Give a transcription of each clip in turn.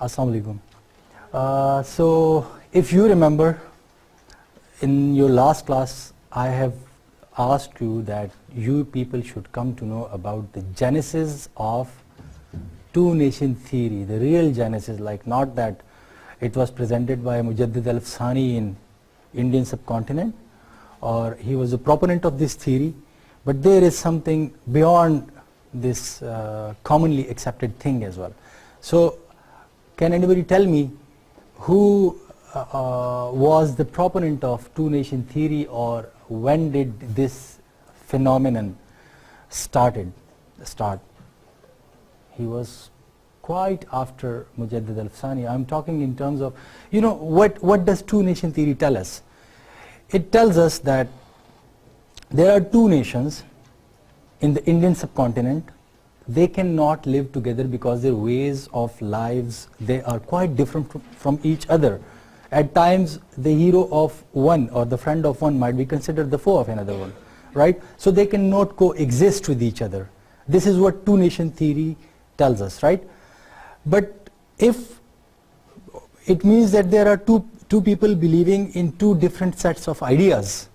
Assalamu alaikum. So if you remember, in your last class I have asked you that you people should come to know about the genesis of two-nation theory, the real genesis, like not that it was presented by Mujaddid al-Afsani in Indian subcontinent, or he was a proponent of this theory, but there is something beyond this commonly accepted thing as well. So can anybody tell me who was the proponent of two-nation theory, or when did this phenomenon start? He was quite after Mujaddid al-Afsani. I'm talking in terms of, you know, what does two-nation theory tell us? It tells us that there are two nations in the Indian subcontinent. They cannot live together because their ways of lives, they are quite different from each other. At times the hero of one or the friend of one might be considered the foe of another one, right? So they cannot coexist with each other. This is what two-nation theory tells us, right? But if it means that there are two people believing in two different sets of ideas,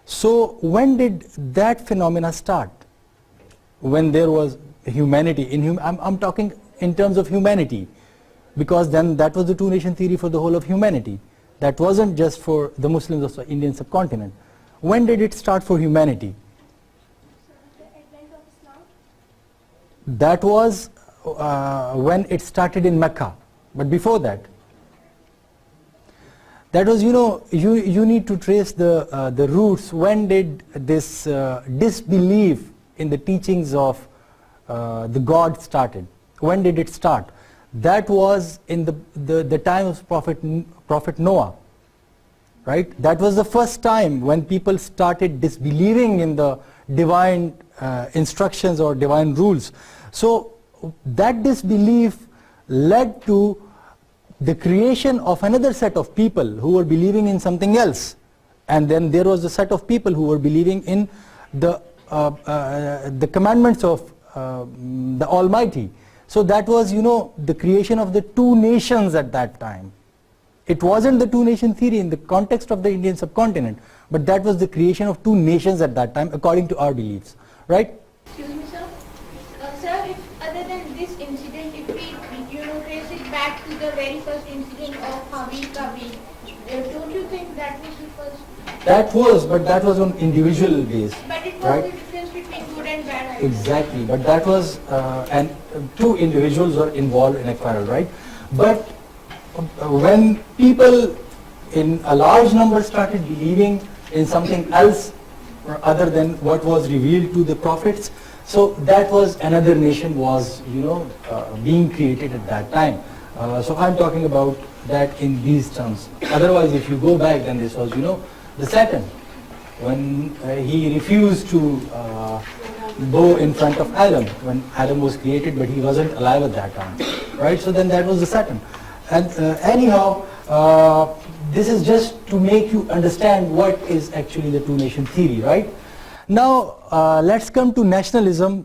so when did that phenomena start? When there was humanity, I'm talking in terms of humanity, because then that was the two-nation theory for the whole of humanity. That wasn't just for the Muslims of the Indian subcontinent. When did it start for humanity? So the advent of Islam? That was when it started in Mecca, but before that. That was, you know, you need to trace the roots. When did this disbelief in the teachings of the God started? When did it start? That was in the time of Prophet Noah, right? That was the first time when people started disbelieving in the divine instructions or divine rules. So that disbelief led to the creation of another set of people who were believing in something else, and then there was a set of people who were believing in the commandments of the Almighty. So that was, you know, the creation of the two nations at that time. It wasn't the two-nation theory in the context of the Indian subcontinent, but that was the creation of two nations at that time according to our beliefs, right? Excuse me, sir. Sir, if other than this incident, if we trace it back to the very first incident of Habil, don't you think that was the first? That was, but that was on individual base. But it was right? the difference between good and bad. Exactly, but that was, and two individuals were involved in a quarrel, right? But when people in a large number started believing in something else other than what was revealed to the prophets, so that was another nation was, you know, being created at that time. So I'm talking about that in these terms. Otherwise, if you go back, then this was, you know, the Saturn, when he refused to bow in front of Adam, when Adam was created, but he wasn't alive at that time, right? So then that was the Saturn. And anyhow, this is just to make you understand what is actually the two-nation theory, right? Now, let's come to nationalism.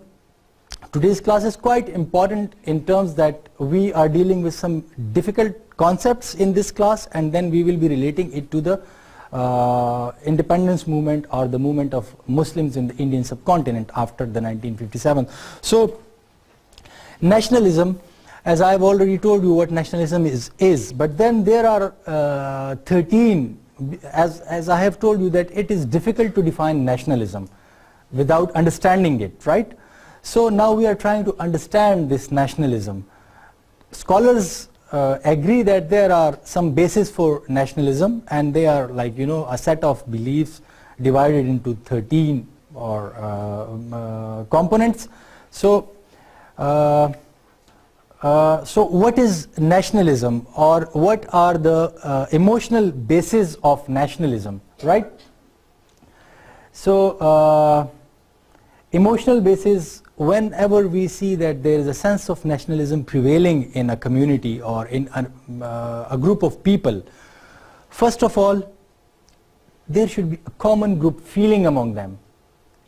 Today's class is quite important in terms that we are dealing with some difficult concepts in this class, and then we will be relating it to the independence movement or the movement of Muslims in the Indian subcontinent after the 1957. So nationalism, as I have already told you what nationalism is, but then there are 13, as I have told you, that it is difficult to define nationalism without understanding it, right? So now we are trying to understand this nationalism. Scholars agree that there are some bases for nationalism, and they are like, you know, a set of beliefs divided into 13 or components. So what is nationalism, or what are the emotional bases of nationalism, right? So emotional basis, whenever we see that there is a sense of nationalism prevailing in a community or in a group of people, first of all, there should be a common group feeling among them.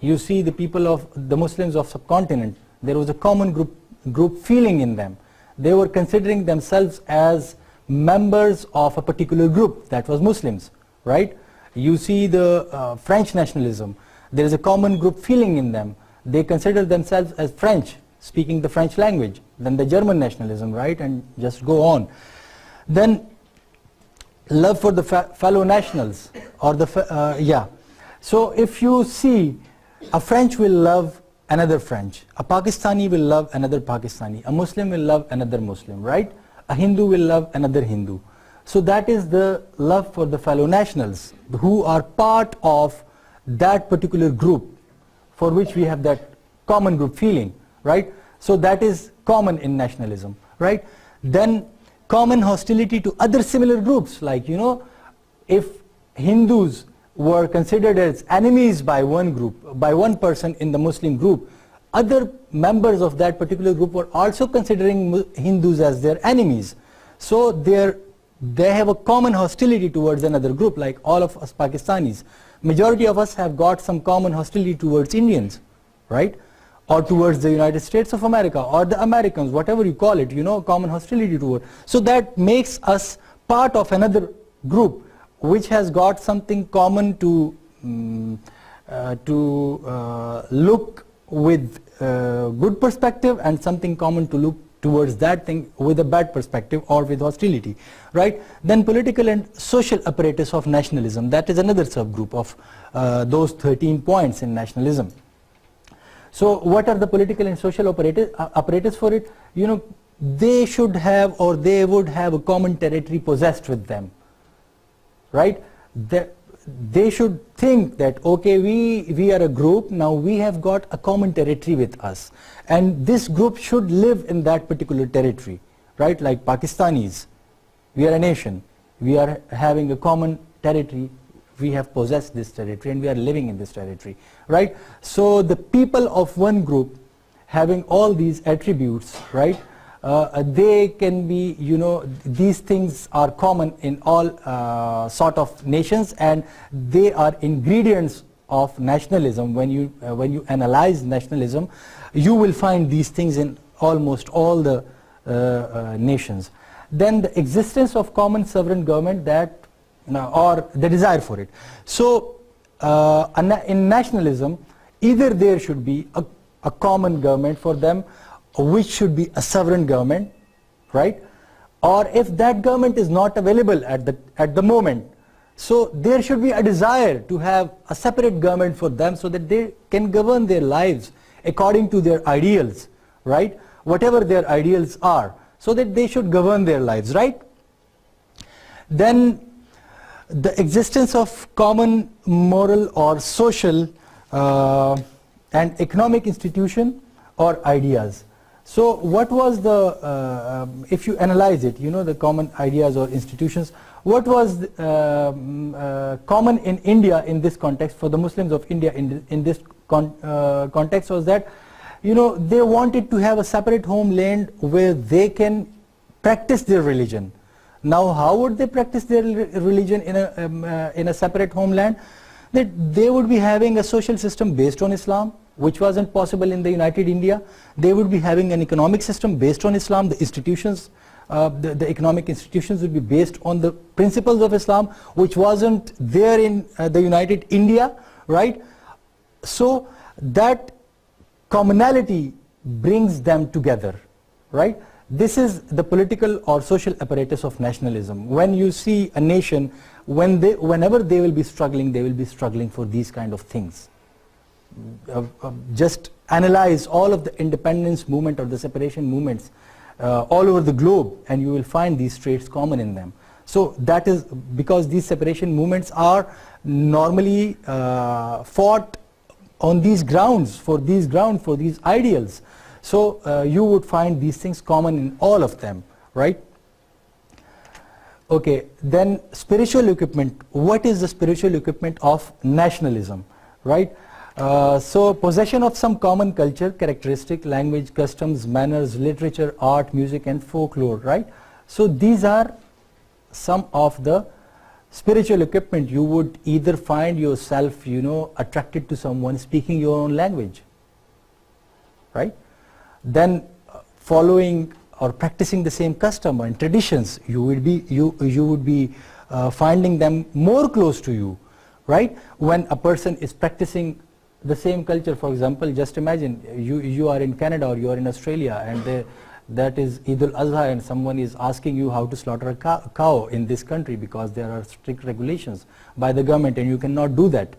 You see the people of the Muslims of subcontinent, there was a common group feeling in them. they were considering themselves as members of a particular group, that was Muslims, right? You see the French nationalism, there is a common group feeling in them. They consider themselves as French, speaking the French language. Then the German nationalism, right? And just go on. Then love for the fellow nationals, or the yeah. So if you see, a French will love another French, a Pakistani will love another Pakistani, a Muslim will love another Muslim, right? A Hindu will love another Hindu. So that is the love for the fellow nationals who are part of that particular group for which we have that common group feeling, right? So that is common in nationalism, right? Then common hostility to other similar groups, like, you know, if Hindus were considered as enemies by one group, by one person in the Muslim group, other members of that particular group were also considering Hindus as their enemies. So they have a common hostility towards another group, like all of us Pakistanis. Majority of us have got some common hostility towards Indians, right? Or towards the United States of America, or the Americans, whatever you call it, you know, common hostility toward. So that makes us part of another group which has got something common to look with good perspective, and something common to look towards that thing with a bad perspective or with hostility, right? Then political and social apparatus of nationalism, that is another subgroup of those 13 points in nationalism. So what are the political and social apparatus for it? You know, they should have, or they would have, a common territory possessed with them, right? They should think that, okay, we are a group, now we have got a common territory with us, and this group should live in that particular territory, right? Like Pakistanis, we are a nation, we are having a common territory, we have possessed this territory and we are living in this territory, right? So the people of one group having all these attributes, right, they can be, you know, these things are common in all sort of nations, and they are ingredients of nationalism. When you analyze nationalism, you will find these things in almost all the nations. Then the existence of common sovereign government, that or the desire for it. So in nationalism, either there should be a common government for them, which should be a sovereign government, right? Or if that government is not available at the moment, so there should be a desire to have a separate government for them, so that they can govern their lives according to their ideals, right? Whatever their ideals are, so that they should govern their lives, right? Then the existence of common moral or social and economic institution or ideas. So what was the, if you analyze it, you know, the common ideas or institutions, what was common in India in this context, for the Muslims of India in this context, was that, you know, they wanted to have a separate homeland where they can practice their religion. Now, how would they practice their religion in a separate homeland? That they would be having a social system based on Islam, which wasn't possible in the United India. They would be having an economic system based on Islam. The institutions, the economic institutions would be based on the principles of Islam, which wasn't there in the United India, right? So that commonality brings them together, right? This is the political or social apparatus of nationalism. When you see a nation, whenever they will be struggling for these kind of things. Just analyze all of the independence movement or the separation movements all over the globe, and you will find these traits common in them. So that is because these separation movements are normally fought on these grounds, for these ideals. So you would find these things common in all of them, right? Okay, then spiritual equipment. What is the spiritual equipment of nationalism, right? So possession of some common culture, characteristic, language, customs, manners, literature, art, music and folklore, right? So these are some of the spiritual equipment. You would either find yourself, you know, attracted to someone speaking your own language, right? Then following or practicing the same custom and traditions, you would be finding them more close to you, right? When a person is practicing the same culture, for example, just imagine you are in Canada or you are in Australia, and that is Eid al-Adha, and someone is asking you how to slaughter a cow in this country because there are strict regulations by the government and you cannot do that.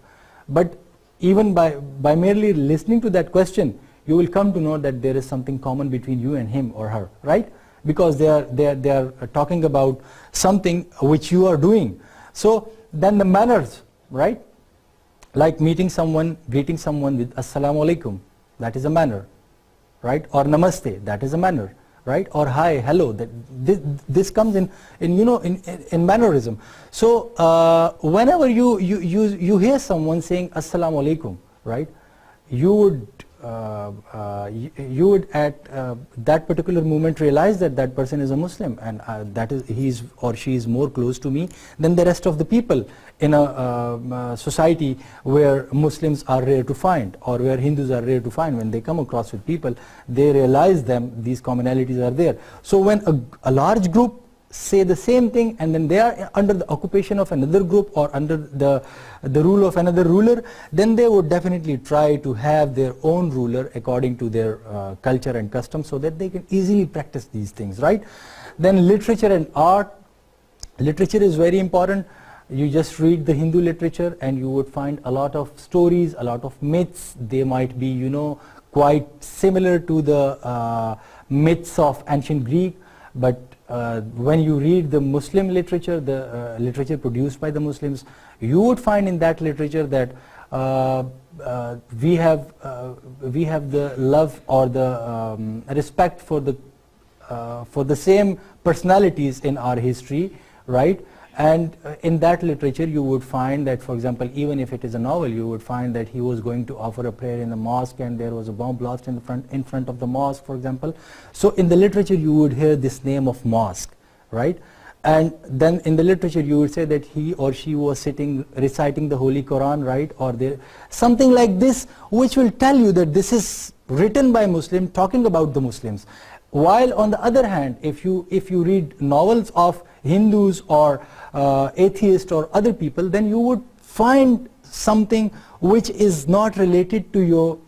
But even by merely listening to that question, you will come to know that there is something common between you and him or her, right? Because they are talking about something which you are doing. So then the manners, right? Like meeting someone, greeting someone with Assalamu alaikum, that is a manner, right? Or Namaste, that is a manner, right? Or hi, hello, this comes in mannerism. So whenever you hear someone saying Assalamu alaikum, right? You would at that particular moment realize that that person is a Muslim, and that is he or she is more close to me than the rest of the people in a society where Muslims are rare to find, or where Hindus are rare to find. When they come across with people, they realize these commonalities are there. So when a large group say the same thing, and then they are under the occupation of another group or under the rule of another ruler, then they would definitely try to have their own ruler according to their culture and custom, so that they can easily practice these things, right? Then literature and art. Literature is very important. You just read the Hindu literature and you would find a lot of stories, a lot of myths. They might be quite similar to the myths of ancient Greek, but when you read the Muslim literature, the literature produced by the Muslims, you would find in that literature that we have the love or the respect for the same personalities in our history, right? And in that literature you would find that, for example, even if it is a novel, you would find that he was going to offer a prayer in the mosque and there was a bomb blast in front of the mosque, for example. So in the literature you would hear this name of mosque, right? And then in the literature you would say that he or she was sitting reciting the Holy Quran, right? Or something like this, which will tell you that this is written by Muslim talking about the Muslims. While on the other hand, if you read novels of Hindus or atheists or other people, then you would find something which is not related to your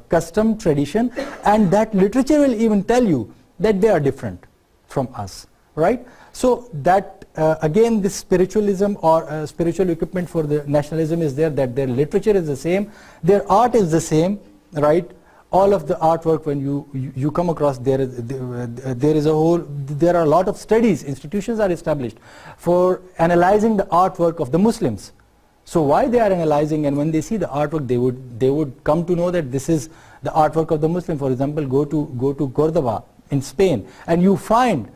custom, tradition, and that literature will even tell you that they are different from us, right? So that again, this spiritualism or spiritual equipment for the nationalism is there, that their literature is the same, their art is the same, right? All of the artwork, when you come across, there are a lot of studies, institutions are established for analyzing the artwork of the Muslims. So why they are analyzing, and when they see the artwork, they would come to know that this is the artwork of the Muslim. For example, go to Cordoba in Spain, and you find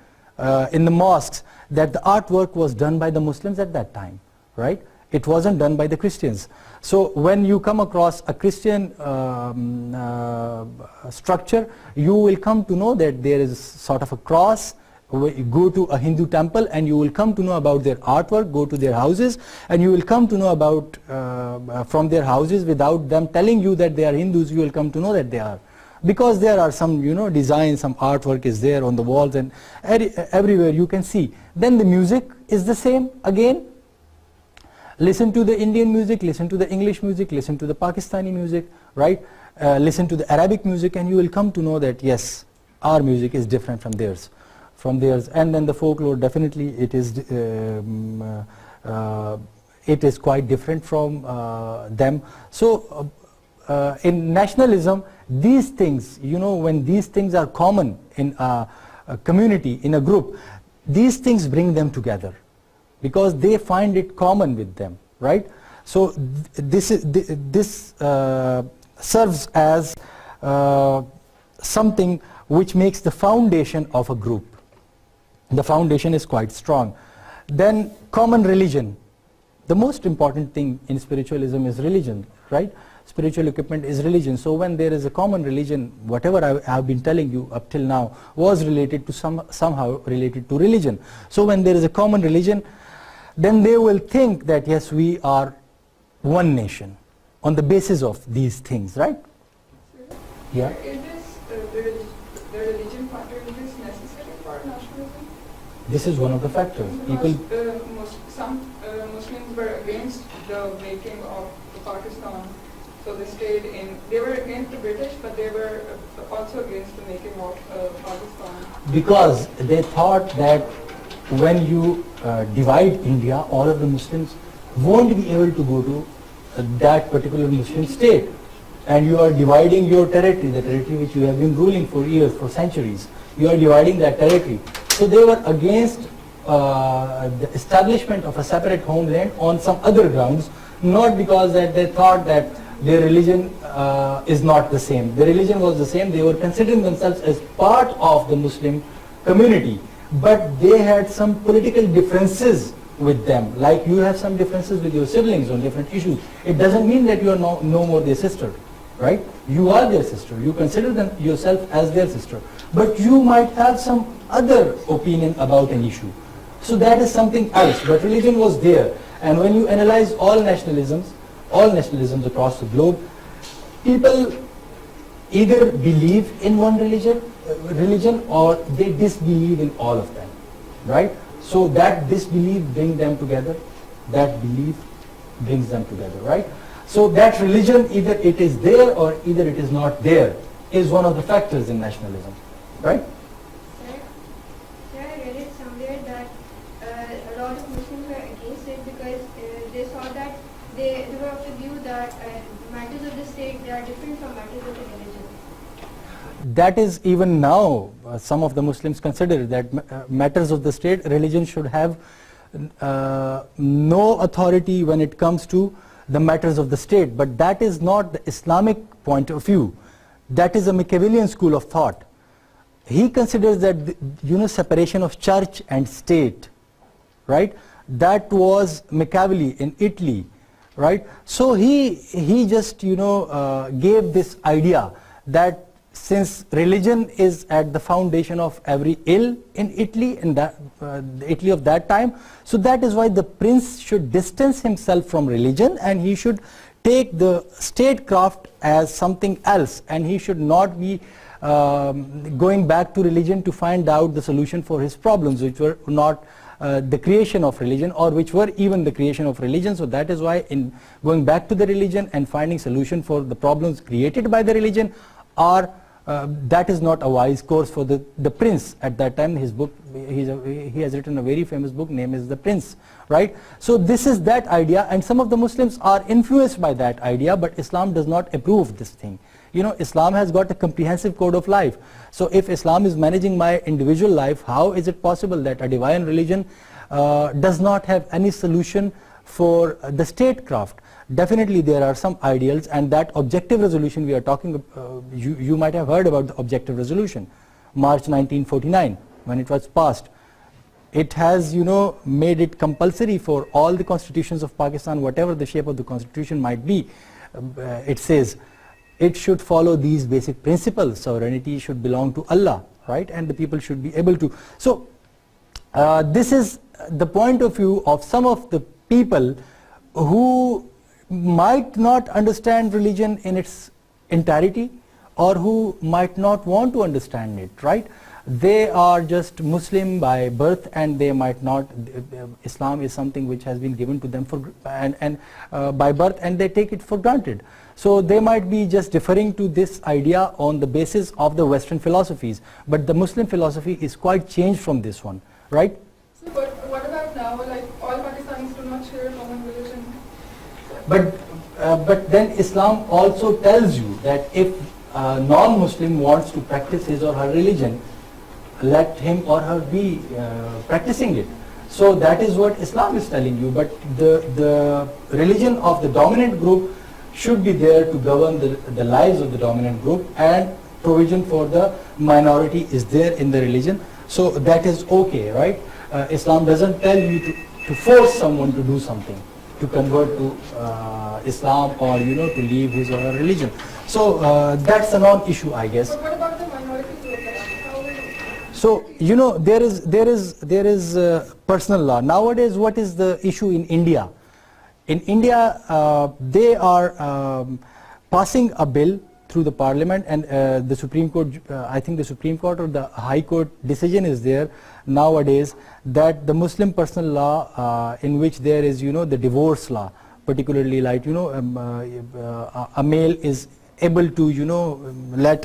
in the mosques that the artwork was done by the Muslims at that time, right? It wasn't done by the Christians. So when you come across a Christian structure, you will come to know that there is sort of a cross. Go to a Hindu temple and you will come to know about their artwork. Go to their houses and you will come to know about from their houses, without them telling you that they are Hindus, you will come to know that they are. Because there are some design, some artwork is there on the walls, and everywhere you can see. Then the music is the same again. Listen to the Indian music, listen to the English music, listen to the Pakistani music, right? Listen to the Arabic music, and you will come to know that yes, our music is different from theirs. And then the folklore, definitely it is quite different from them. So in nationalism, these things, when these things are common in a community, in a group, these things bring them together, because they find it common with them, right? So this serves as something which makes the foundation of a group. The foundation is quite strong. Then common religion. The most important thing in spiritualism is religion, right? Spiritual equipment is religion. So when there is a common religion, whatever I have been telling you up till now was related to somehow related to religion. So when there is a common religion, then they will think that yes, we are one nation on the basis of these things, right? Yeah. Is this the religion factor in this This is one of the factors. People. Some Muslims were against the making of Pakistan, so they stayed in. They were against the British, but they were also against the making of Pakistan. Because they thought that when you divide India, all of the Muslims won't be able to go to that particular Muslim state, and you are dividing your territory, the territory which you have been ruling for years, for centuries. You are dividing that territory. So they were against the establishment of a separate homeland on some other grounds, not because that they thought that their religion is not the same. Their religion was the same. They were considering themselves as part of the Muslim community, but they had some political differences with them, like you have some differences with your siblings on different issues. It doesn't mean that you are no more their sister, right? You are their sister. You consider them yourself as their sister, but you might have some other opinion about an issue. So that is something else, but religion was there. And when you analyze all nationalisms across the globe, people either believe in one religion or they disbelieve in all of them, right? So that disbelief brings them together, that belief brings them together, right? So that religion, either it is there or either it is not there, is one of the factors in nationalism, right? Sir, I read it somewhere that a lot of Muslims were against it because they saw that they were of the view that matters of the state, they are different from matters of the religion. That is even now, some of the Muslims consider that matters of the state, religion should have no authority when it comes to the matters of the state. But that is not the Islamic point of view. That is a Machiavellian school of thought. He considers that, separation of church and state, right? That was Machiavelli in Italy, right? So he just, gave this idea that since religion is at the foundation of every ill in Italy, in that Italy of that time, so that is why the prince should distance himself from religion and he should take the statecraft as something else, and he should not be going back to religion to find out the solution for his problems, which were not the creation of religion, or which were even the creation of religion. So that is why in going back to the religion and finding solution for the problems created by the religion are that is not a wise course for the prince at that time. His book, he has written a very famous book, name is The Prince, right? So this is that idea, and some of the Muslims are influenced by that idea, but Islam does not approve this thing. Islam has got a comprehensive code of life. So if Islam is managing my individual life, how is it possible that a divine religion does not have any solution for the statecraft? Definitely there are some ideals, and that objective resolution we are talking you might have heard about the objective resolution, March 1949, when it was passed. It has made it compulsory for all the constitutions of Pakistan, whatever the shape of the constitution might be. It says it should follow these basic principles. Sovereignty should belong to Allah, right? And the people should be able to. So this is the point of view of some of the people who might not understand religion in its entirety, or who might not want to understand it, right? They are just Muslim by birth, and they might not, Islam is something which has been given to them by birth, and they take it for granted. So they might be just deferring to this idea on the basis of the Western philosophies, but the Muslim philosophy is quite changed from this one, right? So, but what about now, like all Pakistanis do not share common religion? But then Islam also tells you that if a non-Muslim wants to practice his or her religion, let him or her be practicing it. So that is what Islam is telling you. But the religion of the dominant group should be there to govern the lives of the dominant group, and provision for the minority is there in the religion. So that is okay, right? Islam doesn't tell you to force someone to do something, to convert to Islam, or to leave his or her religion. So that's a non-issue, I guess. But what about the minority group? How will So there is personal law nowadays. What is the issue in India? In India, they are passing a bill through the parliament, and the Supreme Court, I think the Supreme Court or the High Court decision is there nowadays, that the Muslim personal law in which there is, the divorce law, particularly like, a male is able to, let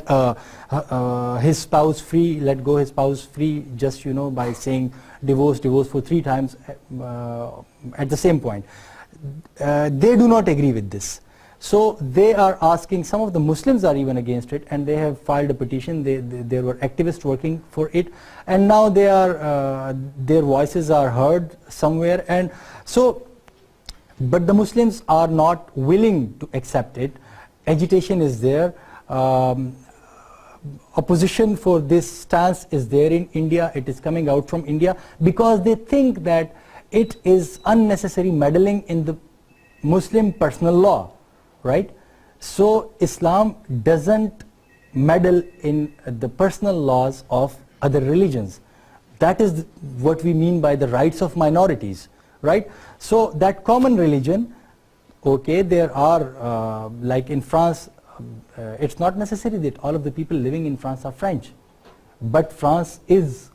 his spouse free, let go his spouse free, just, by saying divorce for 3 times at the same point. They do not agree with this. So they are asking, some of the Muslims are even against it, and they have filed a petition. There were activists working for it, and now they are, their voices are heard somewhere. And so, but the Muslims are not willing to accept it. Agitation is there. Opposition for this stance is there in India. It is coming out from India because they think that it is unnecessary meddling in the Muslim personal law, right? So Islam doesn't meddle in the personal laws of other religions. That is what we mean by the rights of minorities, right? So that common religion, okay, there are, like in France, it's not necessary that all of the people living in France are French, but France is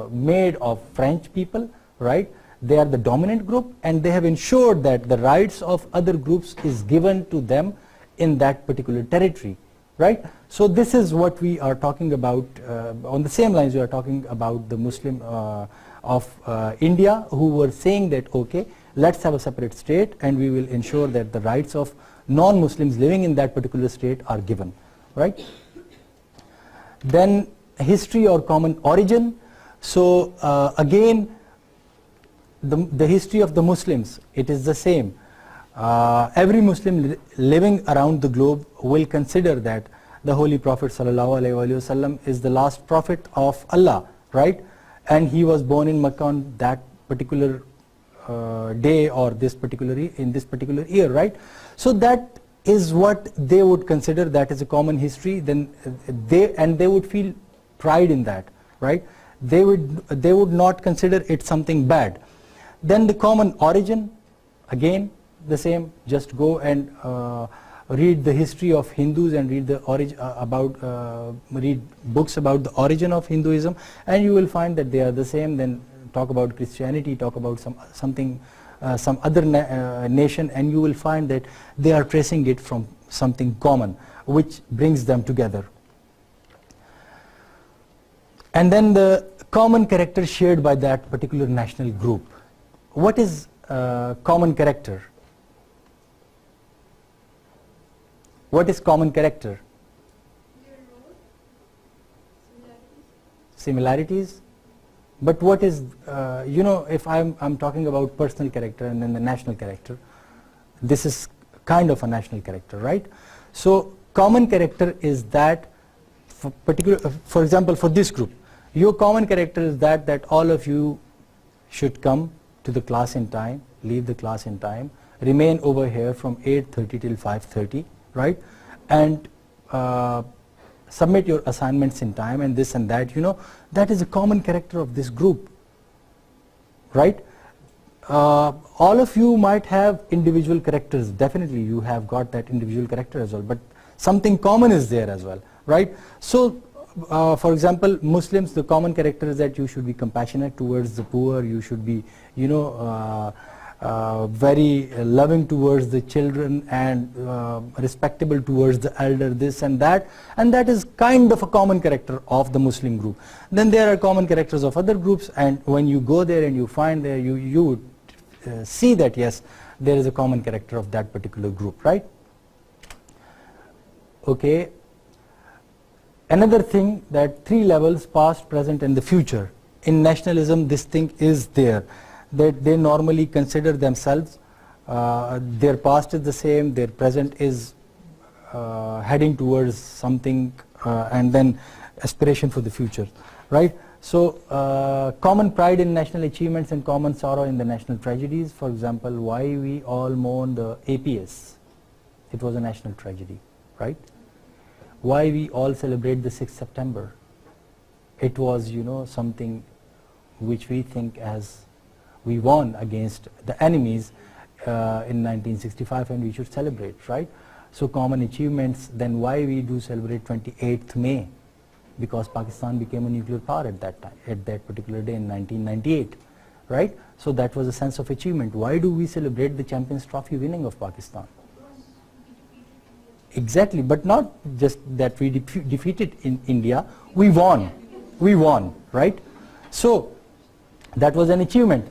made of French people, right? They are the dominant group, and they have ensured that the rights of other groups is given to them in that particular territory, right? So this is what we are talking about. On the same lines, we are talking about the Muslim of India, who were saying that, okay, let's have a separate state, and we will ensure that the rights of non-Muslims living in that particular state are given, right? Then history or common origin. So again, the history of the Muslims, it is the same. Every Muslim living around the globe will consider that the Holy Prophet ﷺ is the last prophet of Allah, right? And he was born in Makkah on that particular day, or in this particular year, right? So that is what they would consider, that is a common history. Then they would feel pride in that, right? They would not consider it something bad. Then the common origin, again the same. Just go and read the history of Hindus and read the read books about the origin of Hinduism, and you will find that they are the same. Then talk about Christianity, talk about some other nation, and you will find that they are tracing it from something common, which brings them together. And then the common character shared by that particular national group. What is common character? What is common character? Similarities. But what is, if I'm talking about personal character and then the national character, this is kind of a national character, right? So common character is that, for example, for this group, your common character is that all of you should come to the class in time, leave the class in time, remain over here from 8:30 till 5:30, right? And submit your assignments in time, and this and that, that is a common character of this group, right? All of you might have individual characters. Definitely you have got that individual character as well, but something common is there as well, right? So for example, Muslims, the common character is that you should be compassionate towards the poor, you should be very loving towards the children, and respectable towards the elder, this and that is kind of a common character of the Muslim group. Then there are common characters of other groups, and when you go there and you find there, you would see that yes, there is a common character of that particular group, right? Okay. Another thing, that 3 levels, past, present and the future. In nationalism, this thing is there, that they normally consider themselves, their past is the same, their present is heading towards something, and then aspiration for the future, right? So common pride in national achievements and common sorrow in the national tragedies. For example, why we all mourn the APS, it was a national tragedy, right? Why we all celebrate the 6th September, it was something which we think as we won against the enemies in 1965, and we should celebrate, right? so common achievements, then why we do celebrate 28th May? Because Pakistan became a nuclear power at that time, at that particular day in 1998, right? So that was a sense of achievement. Why do we celebrate the Champions Trophy winning of Pakistan? Exactly, but not just that we defeated in India, we won, right? So that was an achievement.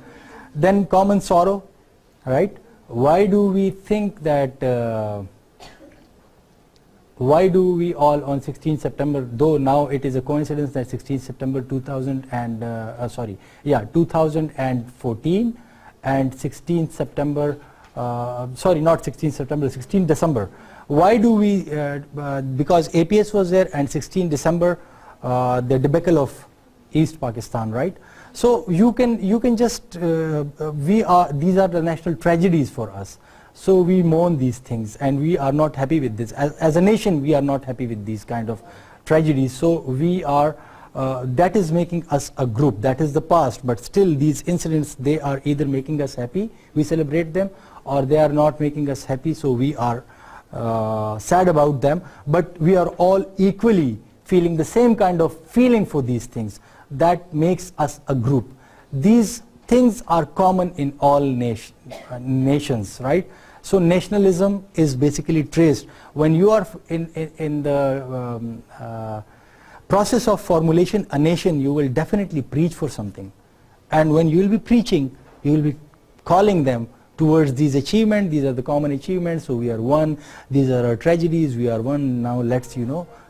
Then common sorrow, right? Why do we think that, why do we all on 16th September, though now it is a coincidence that 16th September 2014 and 16th September, sorry, not 16th September, 16th December. Why do we, because APS was there, and 16th December, the debacle of East Pakistan, right? So you can just, these are the national tragedies for us. So we mourn these things, and we are not happy with this. As a nation, we are not happy with these kind of tragedies. So we are, that is making us a group. That is the past, but still these incidents, they are either making us happy, we celebrate them, or they are not making us happy, so we are sad about them. But we are all equally feeling the same kind of feeling for these things. That makes us a group. These things are common in all nations, right? So nationalism is basically traced. When you are in the process of formulation a nation, you will definitely preach for something. And when you will be preaching, you will be calling them towards these achievements. These are the common achievements, so we are one. These are our tragedies, we are one. Now let's,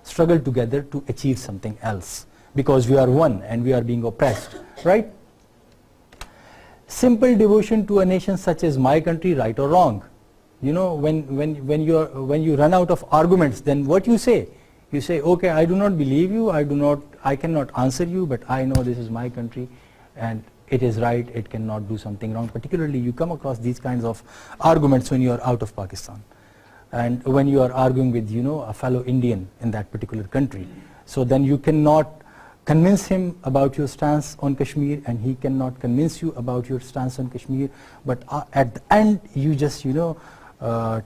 struggle together to achieve something else, because we are one and we are being oppressed, right? Simple devotion to a nation such as my country, right or wrong. When you run out of arguments, then what you say? You say, okay, I do not believe you, I cannot answer you, but I know this is my country and it is right, it cannot do something wrong. Particularly you come across these kinds of arguments when you are out of Pakistan, and when you are arguing with a fellow Indian in that particular country. So then you cannot convince him about your stance on Kashmir, and he cannot convince you about your stance on Kashmir, but at the end you just tell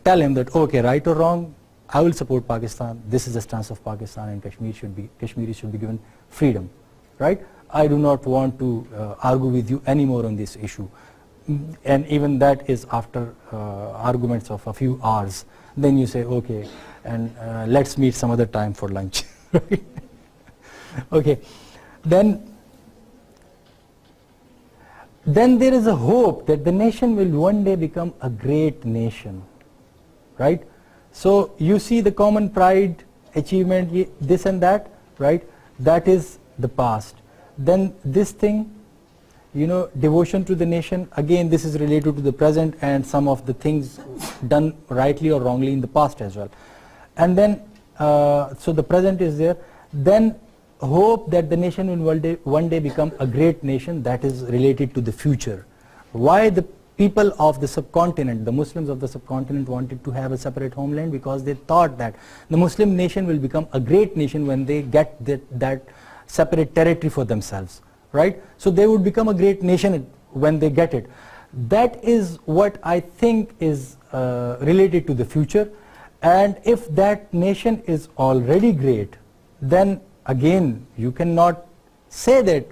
him that, okay, right or wrong, I will support Pakistan, this is the stance of Pakistan, and Kashmiris should be given freedom, right? I do not want to argue with you anymore on this issue. And even that is after arguments of a few hours. Then you say, okay, and let's meet some other time for lunch. Right? Okay, then there is a hope that the nation will one day become a great nation, right? So you see the common pride, achievement, this and that, right? That is the past. Then this thing, devotion to the nation, again this is related to the present and some of the things done rightly or wrongly in the past as well. And then, so the present is there. Then hope that the nation will one day become a great nation, that is related to the future. Why the people of the subcontinent, the Muslims of the subcontinent, wanted to have a separate homeland? Because they thought that the Muslim nation will become a great nation when they get that separate territory for themselves, right? So they would become a great nation when they get it. That is what I think is related to the future. And if that nation is already great, then again you cannot say that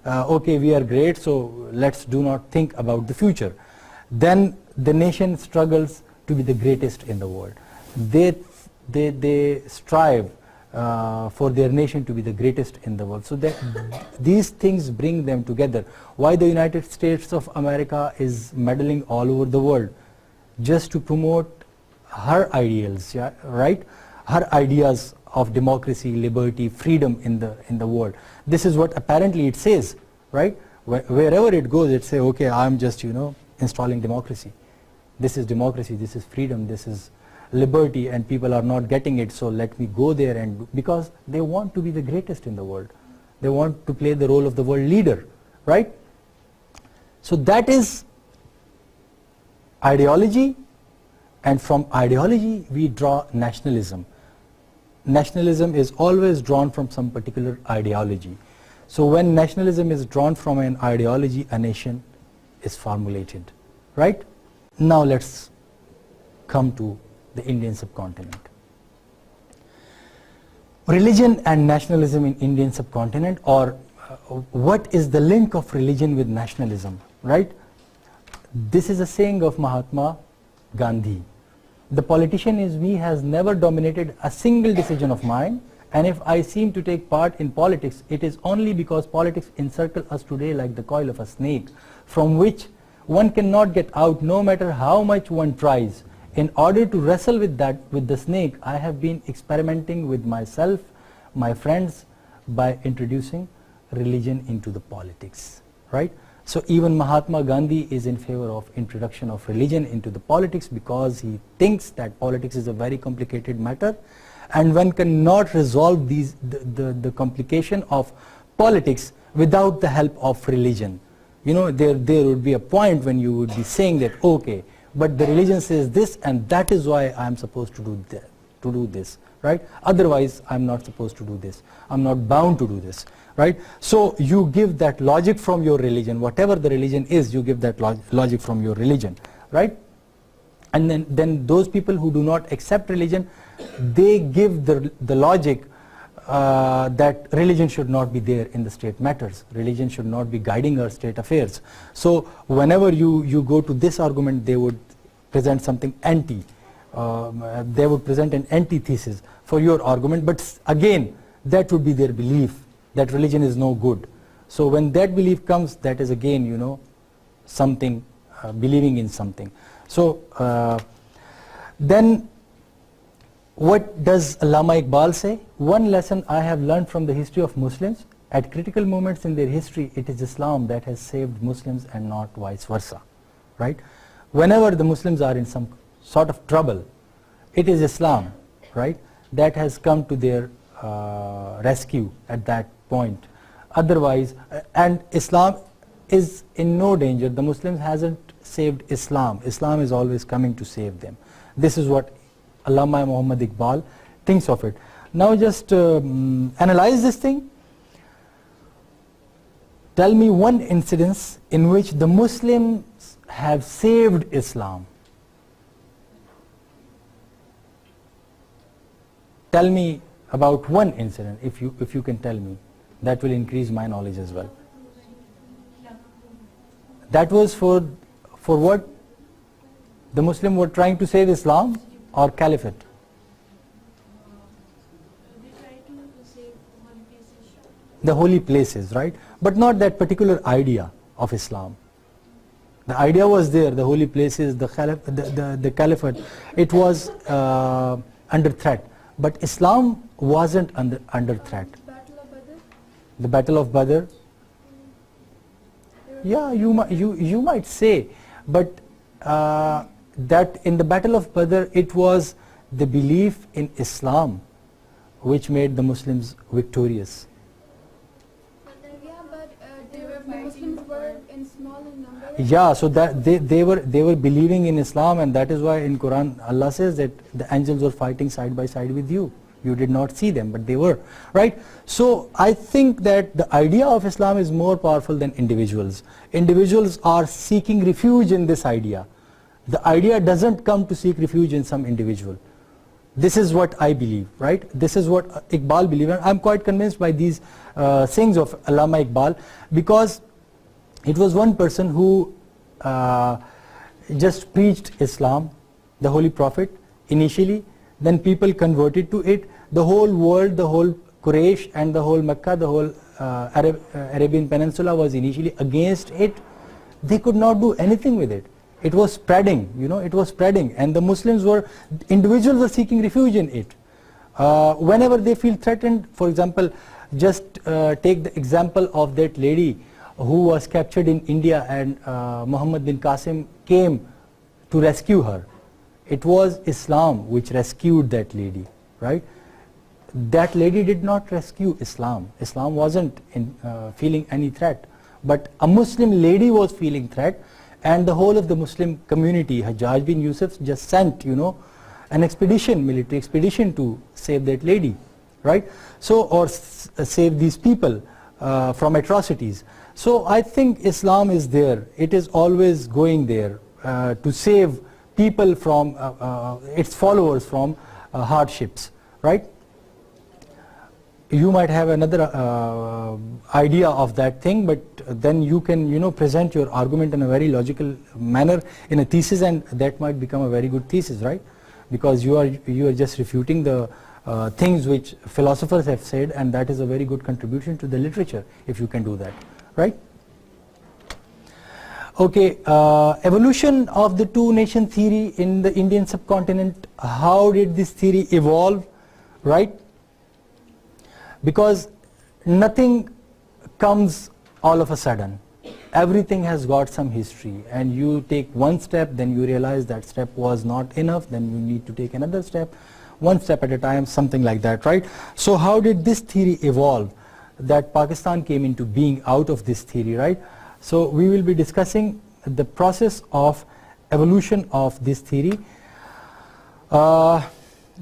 okay, we are great, so let's do not think about the future. Then the nation struggles to be the greatest in the world. They strive for their nation to be the greatest in the world. So that these things bring them together. Why the United States of America is meddling all over the world? Just to promote her ideals, yeah, right? Her ideas of democracy, liberty, freedom in the world. This is what apparently it says, right? Wherever it goes, it says, okay, I'm just installing democracy. This is democracy, this is freedom, this is liberty, and people are not getting it, so let me go there, and because they want to be the greatest in the world. They want to play the role of the world leader, right? So that is ideology, and from ideology we draw nationalism. Nationalism is always drawn from some particular ideology. So when nationalism is drawn from an ideology, a nation is formulated, right? Now let's come to the Indian subcontinent. Religion and nationalism in Indian subcontinent, or what is the link of religion with nationalism, right? This is a saying of Mahatma Gandhi. The politician is me has never dominated a single decision of mine, and if I seem to take part in politics, it is only because politics encircle us today like the coil of a snake, from which one cannot get out no matter how much one tries. In order to wrestle with the snake, I have been experimenting with myself, my friends, by introducing religion into the politics, right? So even Mahatma Gandhi is in favor of introduction of religion into the politics, because he thinks that politics is a very complicated matter, and one cannot resolve the complication of politics without the help of religion. You know, there would be a point when you would be saying that, okay, but the religion says this, and that is why I am supposed to do this, right? Otherwise, I am not supposed to do this. I am not bound to do this, right? So you give that logic from your religion, whatever the religion is, you give that logic from your religion, right? And then those people who do not accept religion, they give the logic that religion should not be there in the state matters. Religion should not be guiding our state affairs. So whenever you go to this argument, they would present something anti. They would present an antithesis for your argument, but again, that would be their belief that religion is no good. So when that belief comes, that is again, you know, something, believing in something. So then what does Allama Iqbal say? One lesson I have learned from the history of Muslims: at critical moments in their history, it is Islam that has saved Muslims and not vice versa, right? Whenever the Muslims are in some sort of trouble, it is Islam, right, that has come to their rescue at that point. Otherwise, and Islam is in no danger. The Muslims hasn't saved Islam. Islam is always coming to save them. This is what Allama Muhammad Iqbal thinks of it. Now just analyze this thing. Tell me one incidence in which the Muslims have saved Islam. Tell me about one incident, if you can tell me. That will increase my knowledge as well. That was for what? The Muslims were trying to save Islam or Caliphate? The holy places, right? But not that particular idea of Islam. The idea was there, the holy places, the Caliphate, it was under threat. But Islam wasn't under threat. The Battle of Badr? Yeah, you might say, but that in the Battle of Badr, it was the belief in Islam which made the Muslims victorious. The Muslims were in small number. Yeah, so that they were believing in Islam, and that is why in Quran Allah says that the angels were fighting side by side with you. You did not see them, but they were, right? So I think that the idea of Islam is more powerful than individuals. Individuals are seeking refuge in this idea. The idea doesn't come to seek refuge in some individual. This is what I believe, right? This is what Iqbal believed, and I'm quite convinced by these sayings of Allama Iqbal, because it was one person who just preached Islam, the Holy Prophet, initially. Then people converted to it. The whole world, the whole Quraysh and the whole Mecca, the whole Arabian Peninsula was initially against it. They could not do anything with it. It was spreading, you know, it was spreading, and the Muslims were, individuals were seeking refuge in it. Whenever they feel threatened, for example, just take the example of that lady who was captured in India, and Muhammad bin Qasim came to rescue her. It was Islam which rescued that lady, right? That lady did not rescue Islam. Islam wasn't feeling any threat, but a Muslim lady was feeling threat, and the whole of the Muslim community, Hajjaj bin Yusuf, just sent, you know, an expedition, military expedition, to save that lady, right? So, or save these people from atrocities. So I think Islam is there. It is always going there to save people from, its followers from hardships, right? You might have another idea of that thing, but then you can, present your argument in a very logical manner in a thesis, and that might become a very good thesis, right? Because you are just refuting the things which philosophers have said, and that is a very good contribution to the literature if you can do that, right? Okay, evolution of the two-nation theory in the Indian subcontinent. How did this theory evolve, right? Because nothing comes all of a sudden. Everything has got some history, and you take one step, then you realize that step was not enough, then you need to take another step, one step at a time, something like that, right? So how did this theory evolve, that Pakistan came into being out of this theory, right? So we will be discussing the process of evolution of this theory.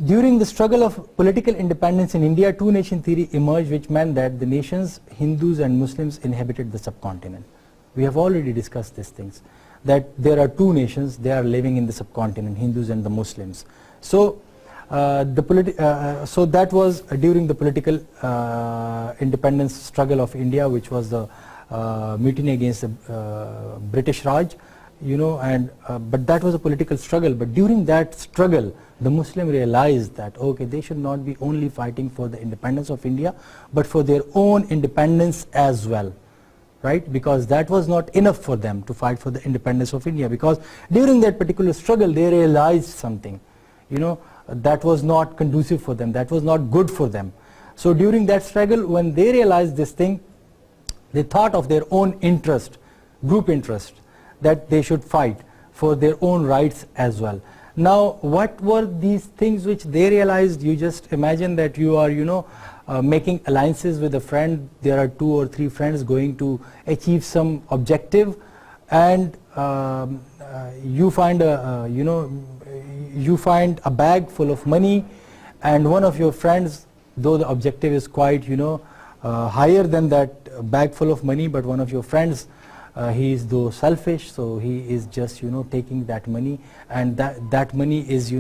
During the struggle of political independence in India, two-nation theory emerged, which meant that the nations, Hindus and Muslims, inhabited the subcontinent. We have already discussed these things, that there are two nations, they are living in the subcontinent, Hindus and the Muslims. So, so that was during the political independence struggle of India, which was the mutiny against the British Raj, and but that was a political struggle. But during that struggle, the Muslim realized that, okay, they should not be only fighting for the independence of India, but for their own independence as well, right? Because that was not enough for them to fight for the independence of India, because during that particular struggle, they realized something, that was not conducive for them, that was not good for them. So during that struggle, when they realized this thing, they thought of their own interest, group interest, that they should fight for their own rights as well. Now, what were these things which they realized? You just imagine that you are, making alliances with a friend. There are 2 or 3 friends going to achieve some objective, and you find a, you find a bag full of money, and one of your friends, though the objective is quite, higher than that bag full of money, but one of your friends, he is though selfish, so he is just taking that money, and that money is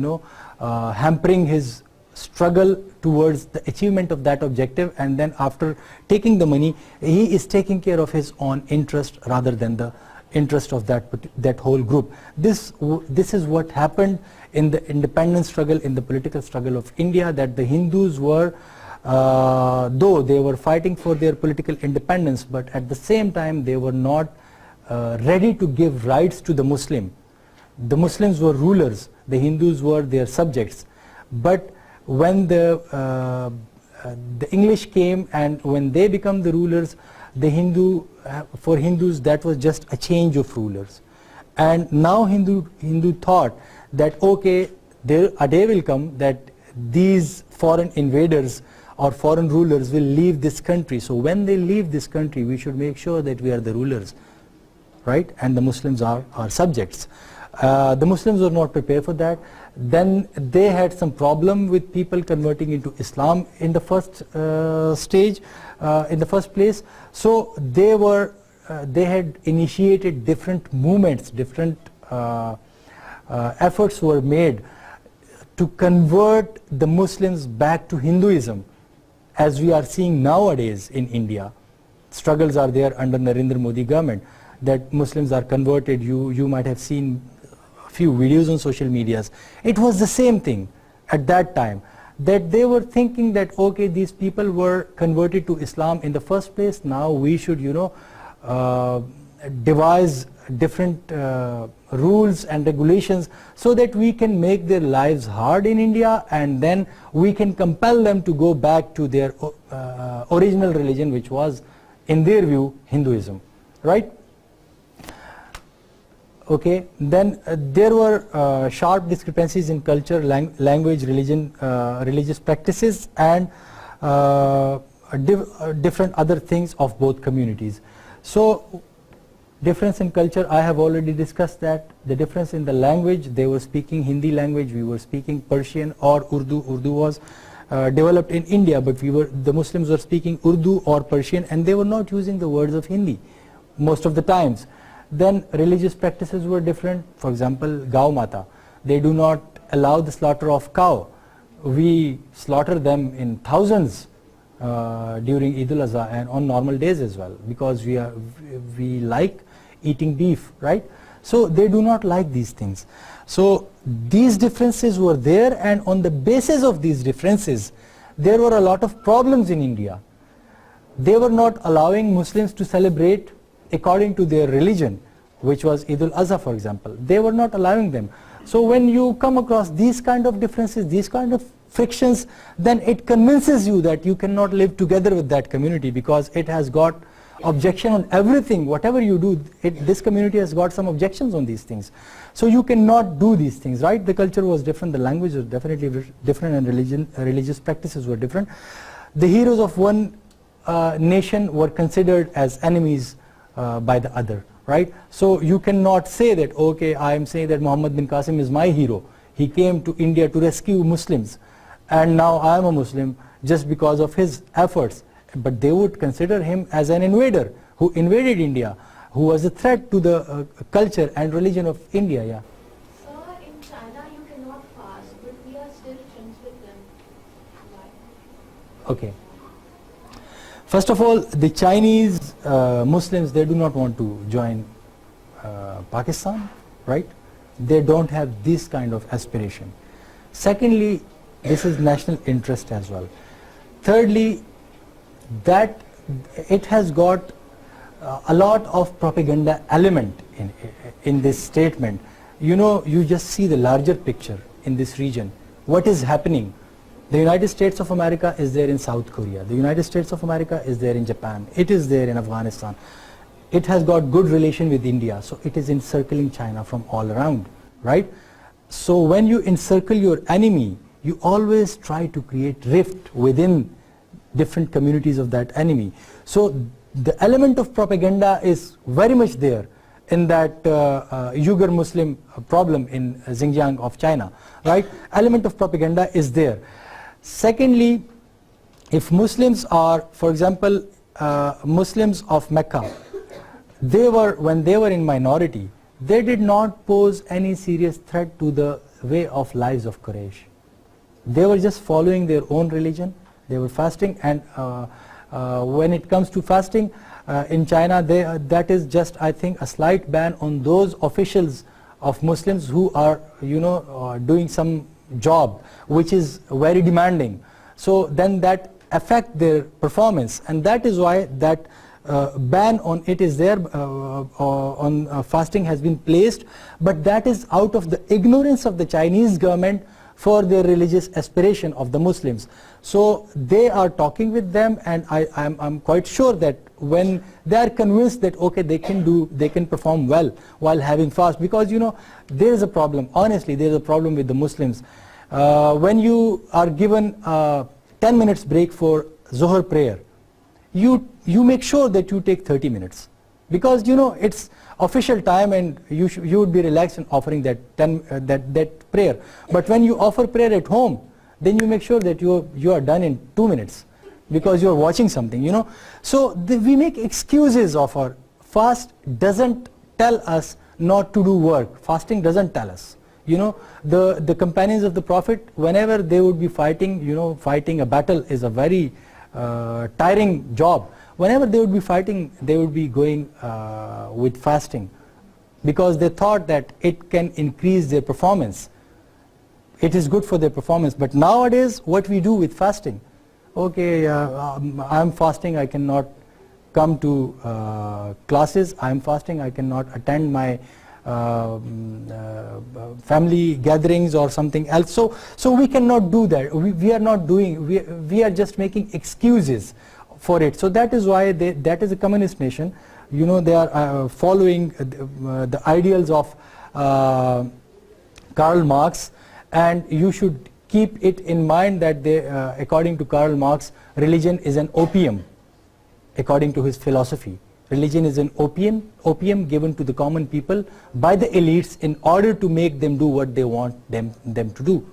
hampering his struggle towards the achievement of that objective, and then after taking the money, he is taking care of his own interest rather than the interest of that whole group. This is what happened in the independence struggle, in the political struggle of India, that the Hindus were though they were fighting for their political independence, but at the same time they were not ready to give rights to the Muslim. The Muslims were rulers, the Hindus were their subjects. But when the English came, and when they become the rulers, for Hindus that was just a change of rulers. And now Hindu thought that, okay, a day will come that these foreign invaders or foreign rulers will leave this country. So when they leave this country, we should make sure that we are the rulers, right? And the Muslims are our subjects. The Muslims were not prepared for that. Then they had some problem with people converting into Islam in the first stage, in the first place. So they had initiated different movements, different efforts were made to convert the Muslims back to Hinduism, as we are seeing nowadays in India. Struggles are there under Narendra Modi government, that Muslims are converted. You might have seen a few videos on social medias. It was the same thing at that time, that they were thinking that, okay, these people were converted to Islam in the first place, now we should devise different rules and regulations so that we can make their lives hard in India, and then we can compel them to go back to their original religion, which was, in their view, Hinduism, right? Okay, then there were sharp discrepancies in culture, language, religion, religious practices, and different other things of both communities. So difference in culture, I have already discussed that. The difference in the language, they were speaking Hindi language, we were speaking Persian or Urdu. Urdu was developed in India, but the Muslims were speaking Urdu or Persian, and they were not using the words of Hindi most of the times. Then religious practices were different. For example, Gau Mata. They do not allow the slaughter of cow. We slaughter them in thousands during Eid al-Adha and on normal days as well, because we like eating beef, right? So they do not like these things. So these differences were there, and on the basis of these differences, there were a lot of problems in India. They were not allowing Muslims to celebrate according to their religion, which was Eid al-Adha, for example. They were not allowing them. So when you come across these kind of differences, these kind of frictions, then it convinces you that you cannot live together with that community, because it has got objection on everything. Whatever you do, this community has got some objections on these things. So you cannot do these things, right? The culture was different, the language was definitely different, and religious practices were different. The heroes of one nation were considered as enemies by the other, right? So you cannot say that, okay, I am saying that Muhammad bin Qasim is my hero. He came to India to rescue Muslims, and now I am a Muslim just because of his efforts. But they would consider him as an invader who invaded India, who was a threat to the culture and religion of India. Yeah. Sir, in China you cannot fast, but we are still friends with them. Why? Okay. First of all, the Chinese Muslims, they do not want to join Pakistan, right? They don't have this kind of aspiration. Secondly, this is national interest as well. Thirdly, that it has got a lot of propaganda element in this statement. You know, you just see the larger picture in this region. What is happening? The United States of America is there in South Korea. The United States of America is there in Japan. It is there in Afghanistan. It has got good relation with India, so it is encircling China from all around, right? So when you encircle your enemy, you always try to create rift within different communities of that enemy. So the element of propaganda is very much there in that Uyghur Muslim problem in Xinjiang of China, right? Element of propaganda is there. Secondly, if Muslims are, for example, Muslims of Mecca, when they were in minority, they did not pose any serious threat to the way of lives of Quraysh. They were just following their own religion. They were fasting, and when it comes to fasting in China, that is just, I think, a slight ban on those officials of Muslims who are, doing some job which is very demanding. So then that affect their performance, and that is why that ban on it is there, on fasting has been placed, but that is out of the ignorance of the Chinese government for their religious aspiration of the Muslims. So they are talking with them, and I'm quite sure that when they are convinced that okay, they can perform well while having fast, because there is a problem, honestly there is a problem with the Muslims. When you are given 10 minutes break for Zohar prayer, you make sure that you take 30 minutes, because it's official time and you would be relaxed in offering that prayer. But when you offer prayer at home, then you make sure that you are done in 2 minutes, because you are watching something, So we make excuses of our fast. Doesn't tell us not to do work. Fasting doesn't tell us. The companions of the Prophet, whenever they would be fighting, fighting a battle is a very tiring job. Whenever they would be fighting, they would be going with fasting, because they thought that it can increase their performance. It is good for their performance. But nowadays, what we do with fasting, okay, I am fasting, I cannot come to classes, I am fasting, I cannot attend my family gatherings or something else. So we cannot do that. We are not doing, we are just making excuses for it. So that is why that is a communist nation. They are following the ideals of Karl Marx, and you should keep it in mind that according to Karl Marx, religion is an opium. According to his philosophy, religion is an opium given to the common people by the elites in order to make them do what they want them to do,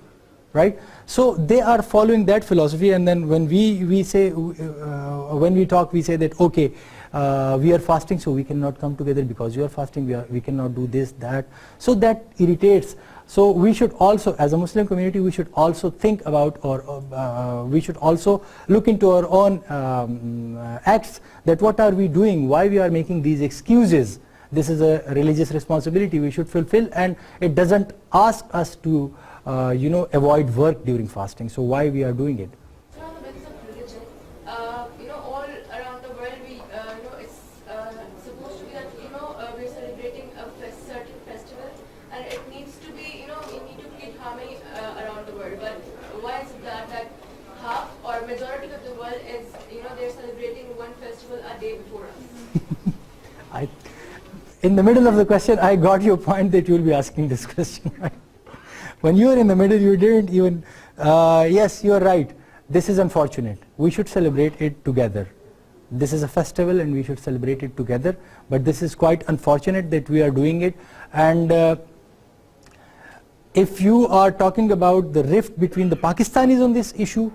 right? So they are following that philosophy, and then when we say, when we talk, we say that okay, we are fasting, so we cannot come together because you are fasting, we cannot do this, that. So that irritates So we should also, as a Muslim community, we should also think about, or we should also look into our own acts, that what are we doing, why we are making these excuses. This is a religious responsibility we should fulfill, and it doesn't ask us to avoid work during fasting. So why we are doing it? On the basis of religion, all around the world, it's supposed to be that, we're celebrating a certain festival, and it needs to be, we need to create harmony around the world. But why is it that half or majority of the world is, they're celebrating one festival a day before us? In the middle of the question, I got your point that you will be asking this question, right? When you were in the middle, you didn't even, yes, you are right. This is unfortunate. We should celebrate it together. This is a festival and we should celebrate it together. But this is quite unfortunate that we are doing it. And if you are talking about the rift between the Pakistanis on this issue,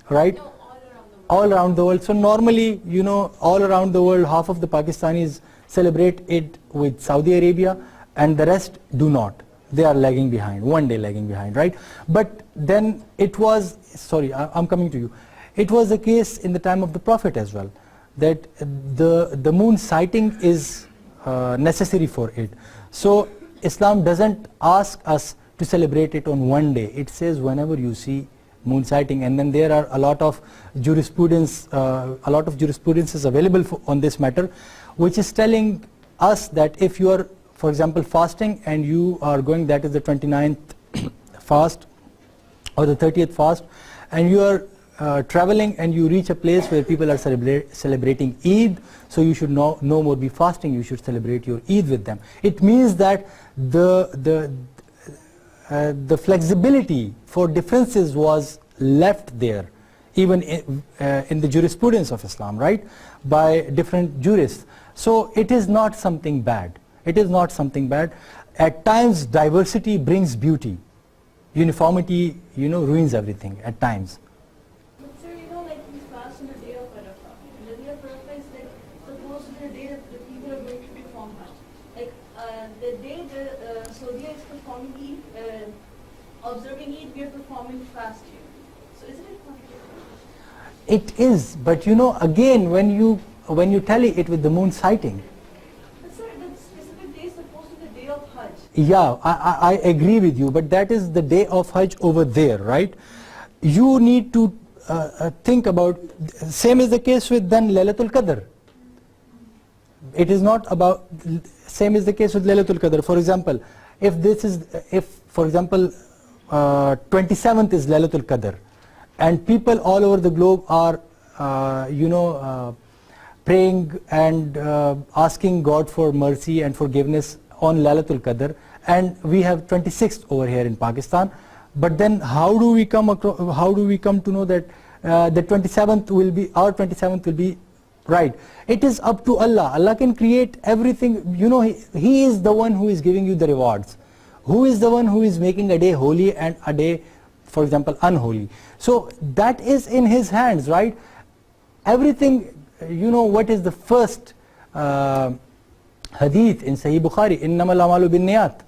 right? No, all around the world. So normally, all around the world, half of the Pakistanis celebrate it with Saudi Arabia and the rest do not. They are lagging behind, one day lagging behind, right? But then it was, sorry, I'm coming to you. It was the case in the time of the Prophet as well, that the moon sighting is necessary for it. So Islam doesn't ask us to celebrate it on one day. It says whenever you see moon sighting, and then there are a lot of jurisprudence, is available on this matter, which is telling us that if you are, for example, fasting and you are going, that is the 29th fast or the 30th fast, and you are traveling and you reach a place where people are celebrating Eid, so you should no more be fasting, you should celebrate your Eid with them. It means that the flexibility for differences was left there, even in the jurisprudence of Islam, right, by different jurists. So it is not something bad. It is not something bad. At times diversity brings beauty. Uniformity, ruins everything at times. But sir, like we fast on the day of Arafah. And the day of Arafah is like supposed to be the day that the people are going to perform Hajj. Like the day the Saudi is performing Eid, observing Eid, we are performing fast here. So isn't it contradictory? It is, but again, when you tally it with the moon sighting. But sir, that specific day is supposed to be the day of Hajj. Yeah, I agree with you, but that is the day of Hajj over there, right? You need to think about, same is the case with then Laylatul Qadr. It is not about, same is the case with Laylatul Qadr. For example, if for example 27th is Laylatul Qadr, and people all over the globe are praying and asking God for mercy and forgiveness on Laylatul Qadr, and we have 26th over here in Pakistan. But then how do we come to know that the 27th will be, our 27th will be right? It is up to Allah. Allah can create everything. He is the one who is giving you the rewards. Who is the one who is making a day holy and a day, for example, unholy? So that is in His hands, right? Everything, what is the first hadith in Sahih Bukhari? Innamal amalu bin niyat.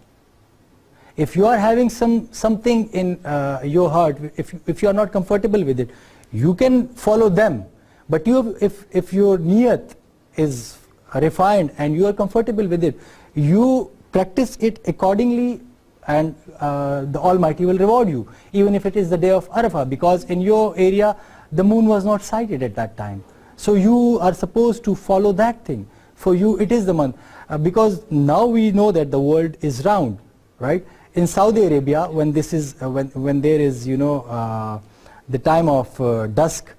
If you are having something in your heart, if you are not comfortable with it, you can follow them. But if your niyat is refined and you are comfortable with it, you practice it accordingly, and the Almighty will reward you, even if it is the day of Arafah, because in your area the moon was not sighted at that time. So you are supposed to follow that thing. For you it is the month, because now we know that the world is round, right? In Saudi Arabia, when this is when there is the time of dusk,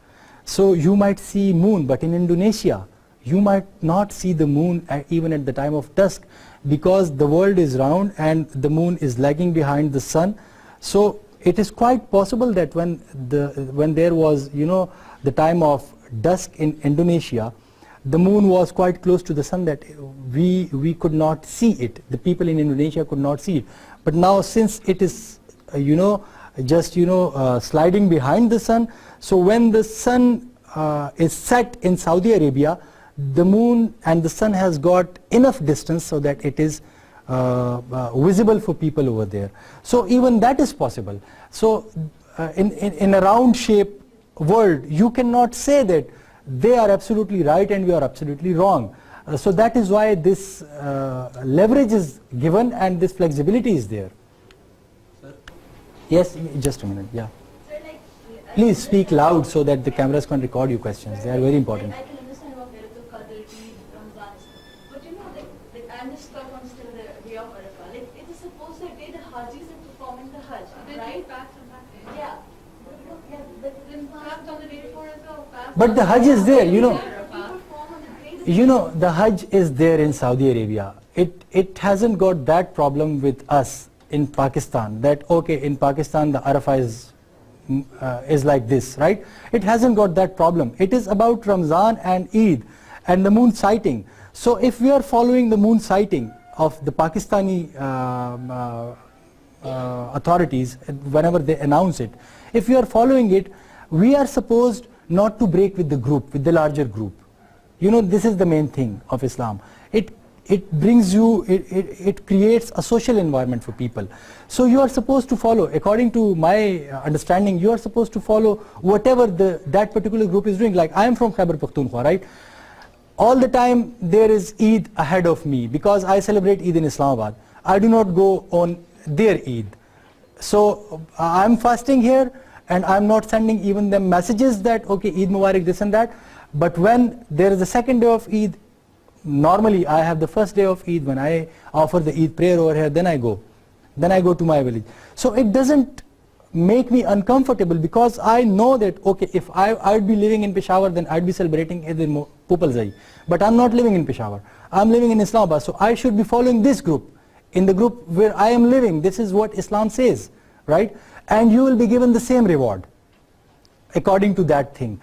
so you might see moon, but in Indonesia you might not see the moon even at the time of dusk, because the world is round and the moon is lagging behind the sun. So it is quite possible that when there was the time of dusk in Indonesia, the moon was quite close to the sun, that we could not see it. The people in Indonesia could not see it. But now, since it is just sliding behind the sun, so when the sun is set in Saudi Arabia, the moon and the sun has got enough distance so that it is visible for people over there. So even that is possible. So in a round shape world, you cannot say that they are absolutely right and we are absolutely wrong. So that is why this leverage is given and this flexibility is there. Sir? Yes, just a minute, yeah. So like, Please speak loud so that the cameras can record your questions. They are very important. I can understand about Laylatul Qadr, Eid, Ramadan, but you know, like I'm just stuck on still the day of Arafah. Like it is supposed that day the Hajis are performing the Hajj, right? Yeah. Yeah, but then Fast on the day before as well. Fast But on the Hajj is there, you know. people perform on the day. You know, the Hajj is there in Saudi Arabia. It hasn't got that problem with us in Pakistan, that okay, in Pakistan the Arafah is like this, right? It hasn't got that problem. It is about Ramzan and Eid and the moon sighting. So if we are following the moon sighting of the Pakistani authorities, whenever they announce it, if we are following it, we are supposed not to break with the group, with the larger group. You know, this is the main thing of Islam. It brings you, it creates a social environment for people. So you are supposed to follow, according to my understanding, you are supposed to follow whatever that particular group is doing. Like I am from Khyber Pakhtunkhwa, right? All the time there is Eid ahead of me because I celebrate Eid in Islamabad. I do not go on their Eid. So I'm fasting here and I'm not sending even them messages that okay, Eid Mubarak, this and that. But when there is the second day of Eid, normally I have the first day of Eid when I offer the Eid prayer over here, then I go to my village. So it doesn't make me uncomfortable because I know that okay, if I'd be living in Peshawar, then I'd be celebrating Eid in Pupalzai. But I'm not living in Peshawar, I'm living in Islamabad, so I should be following this group. In the group where I am living, this is what Islam says, right? And you will be given the same reward according to that thing,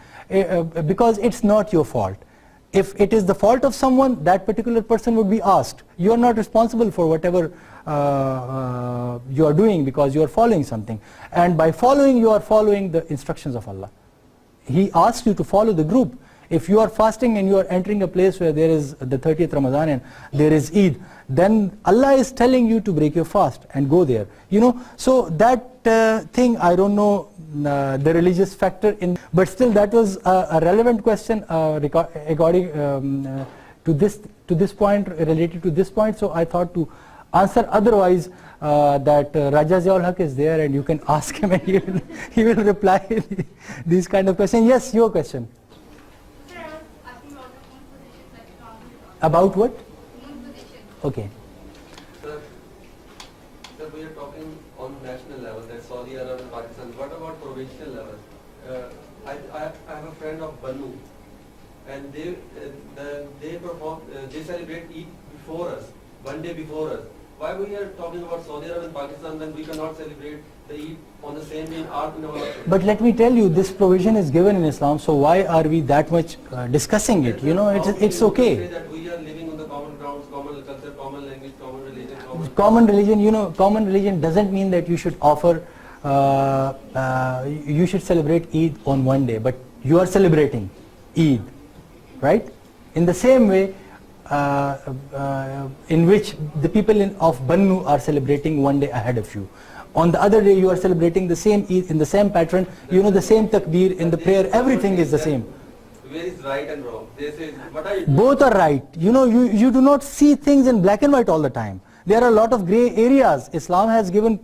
because it's not your fault. If it is the fault of someone, that particular person would be asked. You are not responsible for whatever you are doing because you are following something. And by following, you are following the instructions of Allah. He asks you to follow the group. If you are fasting and you are entering a place where there is the 30th Ramadan and there is Eid, then Allah is telling you to break your fast and go there. You know, so that thing, I don't know the religious factor in, but still that was a relevant question regarding to this point, related to this point. So I thought to answer, otherwise that Raja Ziaul Haq is there and you can ask him and he will reply these kind of questions. Yes, your question. About what? Okay. Sir, we are talking on national level, that Saudi Arabia and Pakistan. What about provincial level? I have a friend of Banu, and they perform, they celebrate Eid before us, one day before us. Why we are talking about Saudi Arabia and Pakistan, then we cannot celebrate the Eid on the same day in our But let me tell you, this provision is given in Islam, so why are we that much discussing it? You know, it's okay. Say that we are living on the common grounds, common culture, common language, common religion. Common religion, you know, common religion doesn't mean that you should offer, you should celebrate Eid on one day, but you are celebrating Eid, right? In the same way, in which the people of Banu are celebrating one day ahead of you. On the other day you are celebrating the same Eid in the same pattern, you know, the same takbir in the prayer, everything is the same. Where is right and wrong? They say, what are you? Both are right. You know, you do not see things in black and white all the time. There are a lot of gray areas. Islam has given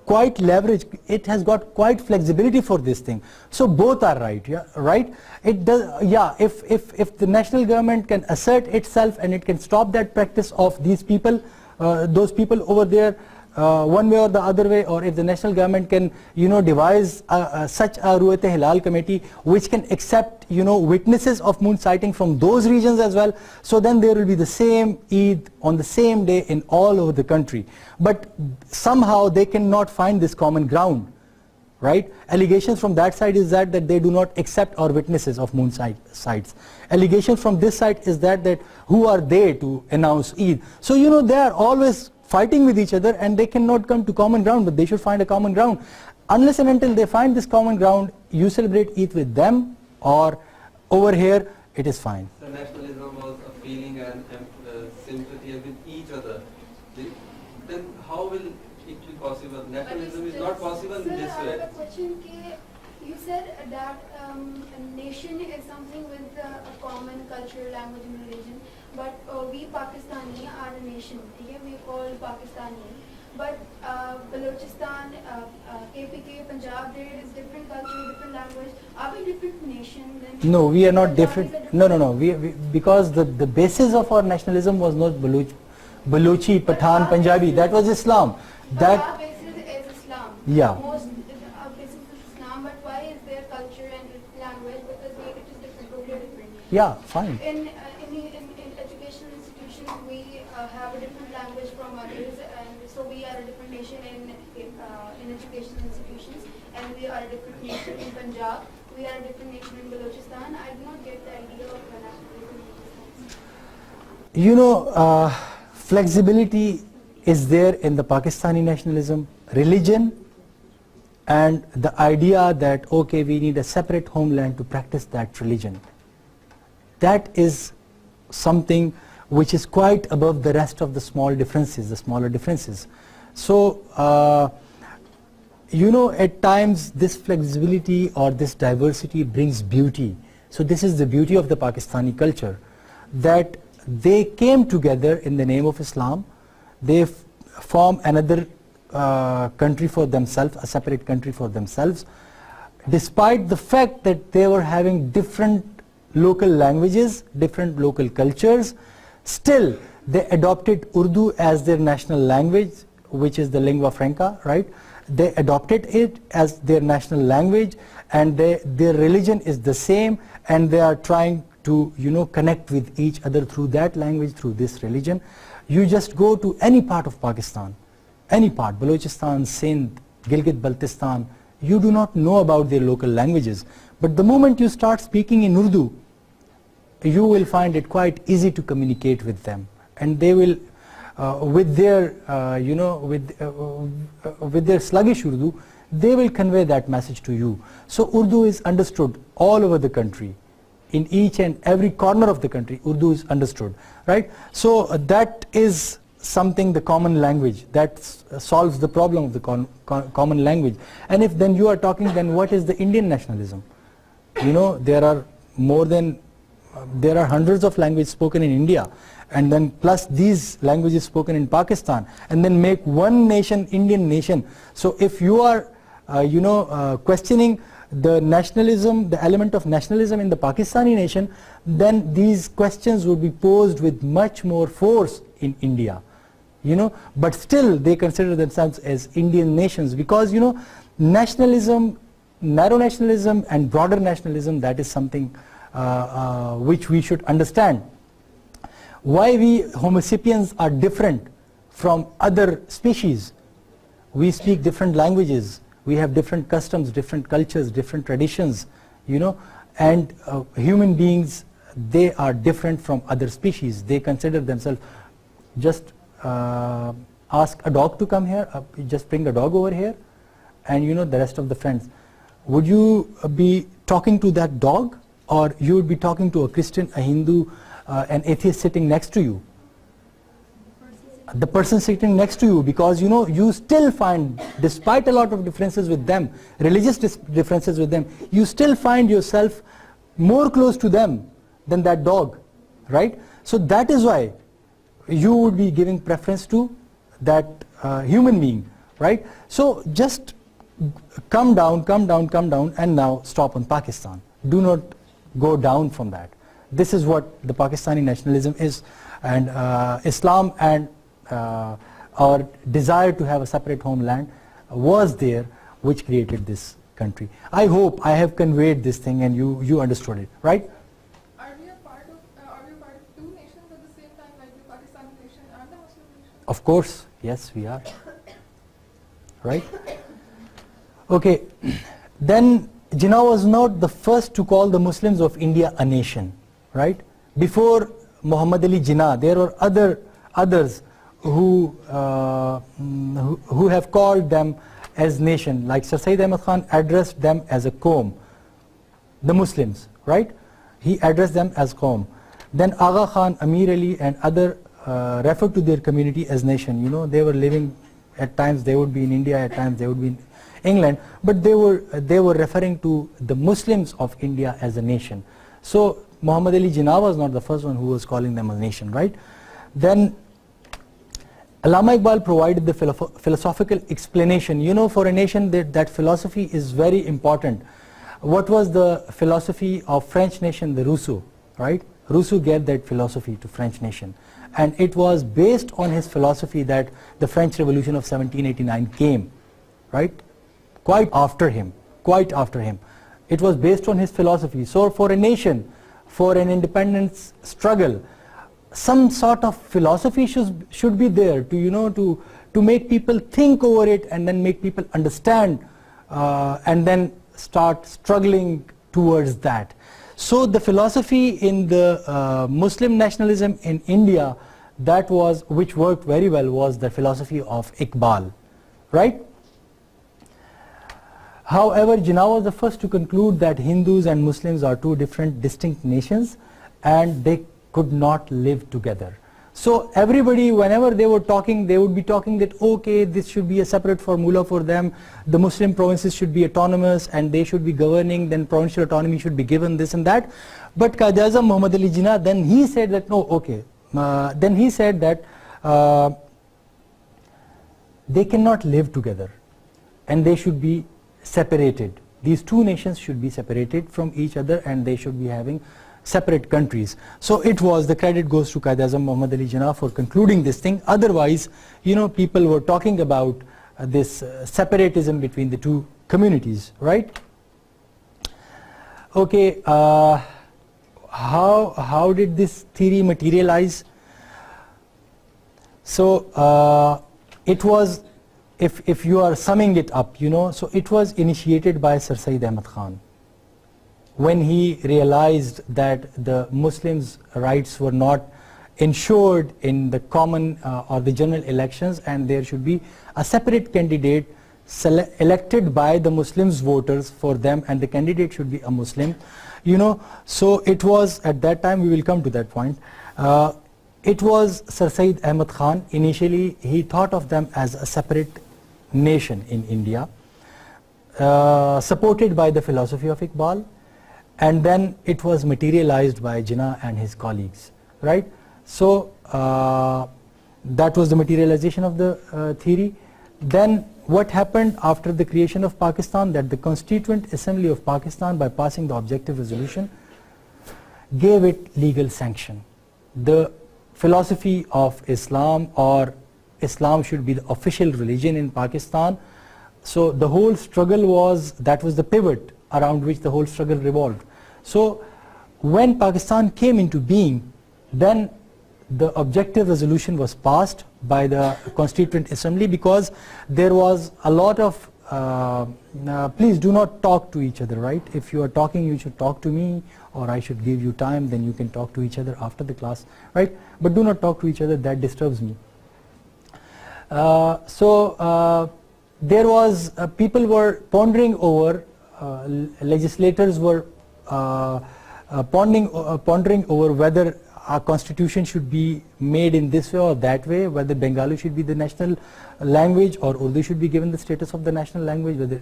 quite leverage, it has got quite flexibility for this thing. So both are right, yeah, right? It does, yeah, if the national government can assert itself and it can stop that practice of these people, those people over there, one way or the other way, or if the national government can, you know, devise such a Ru'yat Hilal committee which can accept, you know, witnesses of moon sighting from those regions as well, so then there will be the same Eid on the same day in all over the country. But somehow they cannot find this common ground, right? Allegations from that side is that they do not accept our witnesses of moon sights. Allegations from this side is that who are they to announce Eid? So, you know, they are always fighting with each other and they cannot come to common ground, but they should find a common ground. Unless and until they find this common ground, you celebrate Eid with them or over here, it is fine. So nationalism was a feeling and sympathy with each other. possible. Nationalism is not possible in this Sir, I way. have a question. You said that a nation is something with a common culture, language, and religion. But we Pakistani are a nation. Okay? We call Pakistani. But Balochistan, KPK, Punjab, there is different culture, different language. Are we different nation? Then No, we are not Punjab different. is a No. We because the basis of our nationalism was not Baluchi, Pathan, Punjabi. That was Islam. That Punjab basis is Islam. Yeah. Most basis is Islam, but why is their culture and language? Because it is different, totally different. yeah, fine. In educational institutions, we have a different language from others, and so we are a different nation in educational institutions, and we are a different nation in Punjab. We are a different nation in Balochistan. I do not get the idea of nationalism. You know, flexibility is there in the Pakistani nationalism, religion, and the idea that, okay, we need a separate homeland to practice that religion. That is something which is quite above the rest of the small differences, the smaller differences. So, you know, at times this flexibility or this diversity brings beauty. So this is the beauty of the Pakistani culture, that they came together in the name of Islam. They form another country for themselves, a separate country for themselves, despite the fact that they were having different local languages, different local cultures. Still, they adopted Urdu as their national language, which is the lingua franca, right? They adopted it as their national language, and their religion is the same, and they are trying to, you know, connect with each other through that language, through this religion. You just go to any part of Pakistan, any part, Balochistan, Sindh, Gilgit-Baltistan, you do not know about their local languages. But the moment you start speaking in Urdu, you will find it quite easy to communicate with them, and they will, with their, you know, with their sluggish Urdu, they will convey that message to you. So Urdu is understood all over the country. In each and every corner of the country, Urdu is understood, right? So that is something, the common language, that solves the problem of the common language. And if then you are talking, then what is the Indian nationalism? You know, there are more than, there are hundreds of languages spoken in India, and then plus these languages spoken in Pakistan, and then make one nation, Indian nation. So if you are, you know, questioning the nationalism, the element of nationalism in the Pakistani nation, then these questions would be posed with much more force in India, you know. But still they consider themselves as Indian nations, because, you know, nationalism, narrow nationalism and broader nationalism, that is something which we should understand. Why we Homo sapiens are different from other species. We speak different languages, we have different customs, different cultures, different traditions, you know, and human beings, they are different from other species. They consider themselves, just ask a dog to come here, just bring a dog over here, and, you know, the rest of the friends. Would you be talking to that dog, or you would be talking to a Christian, a Hindu, an atheist sitting next to you? The person sitting next to you, because, you know, you still find, despite a lot of differences with them, religious differences with them, you still find yourself more close to them than that dog, right? So that is why you would be giving preference to that human being, right? So just come down, and now stop on Pakistan. Do not go down from that. This is what the Pakistani nationalism is, and Islam and our desire to have a separate homeland was there, which created this country. I hope I have conveyed this thing and you understood it, right? Are we a part of two nations at the same time, like the Pakistani nation and the Muslim nation? Of course, yes, we are. Right? Okay, then Jinnah was not the first to call the Muslims of India a nation, right? Before Muhammad Ali Jinnah, there were others who have called them as nation, like Sir Sayyid Ahmad Khan addressed them as a qawm, the Muslims, right? He addressed them as qawm. Then Agha Khan, Amir Ali and other referred to their community as nation. You know, they were living At times they would be in India, at times they would be in England, but they were referring to the Muslims of India as a nation. So Muhammad Ali Jinnah was not the first one who was calling them a nation, right? Then Allama Iqbal provided the philosophical explanation. You know, for a nation that philosophy is very important. What was the philosophy of French nation? The Rousseau, right? Rousseau gave that philosophy to French nation, and it was based on his philosophy that the French Revolution of 1789 came, right? Quite after him. It was based on his philosophy. So for a nation, for an independence struggle, some sort of philosophy should be there to, you know, to make people think over it, and then make people understand, and then start struggling towards that. So the philosophy in the Muslim nationalism in India, which worked very well, was the philosophy of Iqbal, right? However, Jinnah was the first to conclude that Hindus and Muslims are two different, distinct nations, and they could not live together. So everybody, whenever they were talking, they would be talking that, okay, this should be a separate formula for them, the Muslim provinces should be autonomous and they should be governing, then provincial autonomy should be given, this and that. But Quaid-e-Azam Muhammad Ali Jinnah, then he said that, no, okay, then he said that they cannot live together and they should be separated. These two nations should be separated from each other, and they should be having separate countries. So the credit goes to Quaid-e-Azam Muhammad Ali Jinnah for concluding this thing. Otherwise, you know, people were talking about this separatism between the two communities, right? Okay, how did this theory materialize? So it was, if you are summing it up, you know, so it was initiated by Sir Syed Ahmad Khan, when he realized that the Muslims' rights were not ensured in the common or the general elections, and there should be a separate candidate elected by the Muslims voters for them, and the candidate should be a Muslim, you know. So it was, at that time, we will come to that point, it was Sir Syed Ahmad Khan. Initially he thought of them as a separate nation in India, supported by the philosophy of Iqbal, and then it was materialized by Jinnah and his colleagues, right? So that was the materialization of the theory. Then what happened after the creation of Pakistan, that the Constituent Assembly of Pakistan, by passing the objective resolution, gave it legal sanction. The philosophy of Islam, or Islam should be the official religion in Pakistan. So the whole struggle that was the pivot around which the whole struggle revolved. So when Pakistan came into being, then the objective resolution was passed by the Constituent Assembly, because there was a lot of please do not talk to each other, right? If you are talking, you should talk to me, or I should give you time, then you can talk to each other after the class, right? But do not talk to each other, that disturbs me. There was, people were pondering over, legislators were pondering over whether our constitution should be made in this way or that way, whether Bengali should be the national language or Urdu should be given the status of the national language, whether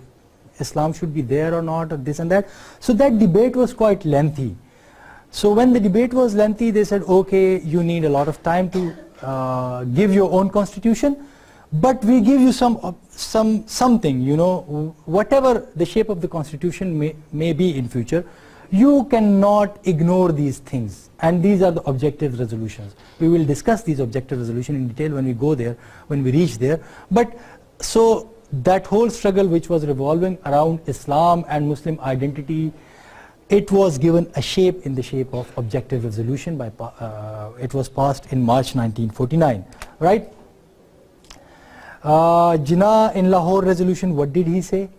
Islam should be there or not, or this and that. So that debate was quite lengthy. So when the debate was lengthy, they said, okay, you need a lot of time to give your own constitution, but we give you something, you know, whatever the shape of the constitution may be in future, you cannot ignore these things, and these are the objective resolutions. We will discuss these objective resolutions in detail when we go there, when we reach there. But so that whole struggle which was revolving around Islam and Muslim identity, it was given a shape in the shape of objective resolution by it was passed in March 1949, right? Jinnah in Lahore resolution, what did he say?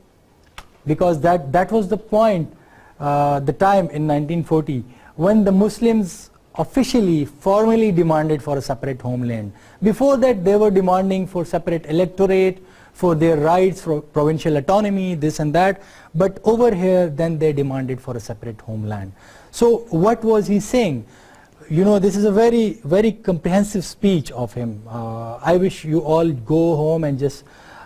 Because that was the point, the time in 1940 when the Muslims officially, formally demanded for a separate homeland. Before that, they were demanding for separate electorate, for their rights, for provincial autonomy, this and that. But over here, then they demanded for a separate homeland. So what was he saying? you know, this is a very, very comprehensive speech of him. I wish you all go home and just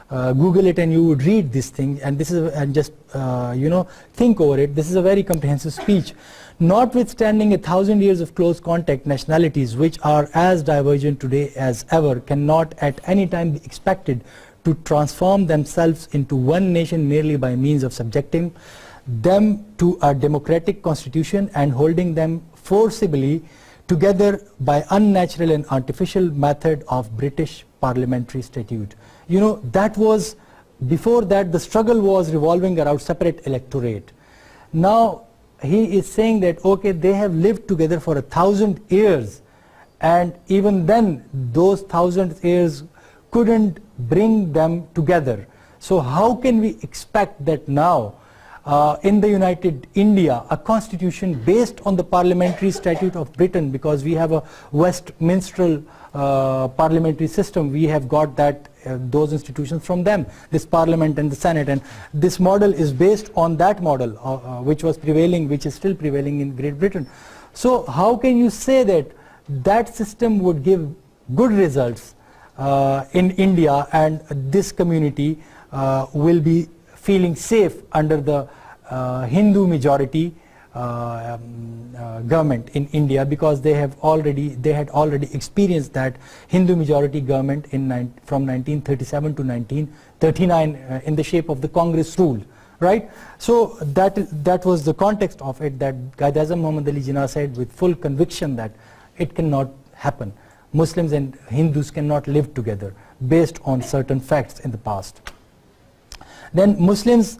Google it and you would read this thing, and this is, and just you know, think over it. This is a very comprehensive speech. Notwithstanding 1,000 years of close contact, nationalities which are as divergent today as ever cannot at any time be expected to transform themselves into one nation merely by means of subjecting them to a democratic constitution and holding them forcibly together by unnatural and artificial method of British parliamentary statute. You know, that was, before that the struggle was revolving around separate electorate. Now he is saying that, okay, they have lived together for 1,000 years, and even then those 1,000 years couldn't bring them together. So how can we expect that now in the United India, a constitution based on the parliamentary statute of Britain, because we have a Westminster parliamentary system, we have got that those institutions from them, this parliament and the Senate, and this model is based on that model which was prevailing, which is still prevailing in Great Britain. So how can you say that that system would give good results in India, and this community will be feeling safe under the Hindu majority government in India, because they had already experienced that Hindu majority government from 1937 to 1939 in the shape of the Congress rule, right? So that was the context of it, that Quaid-e-Azam Muhammad Ali Jinnah said with full conviction that it cannot happen. Muslims and Hindus cannot live together based on certain facts in the past. Then Muslims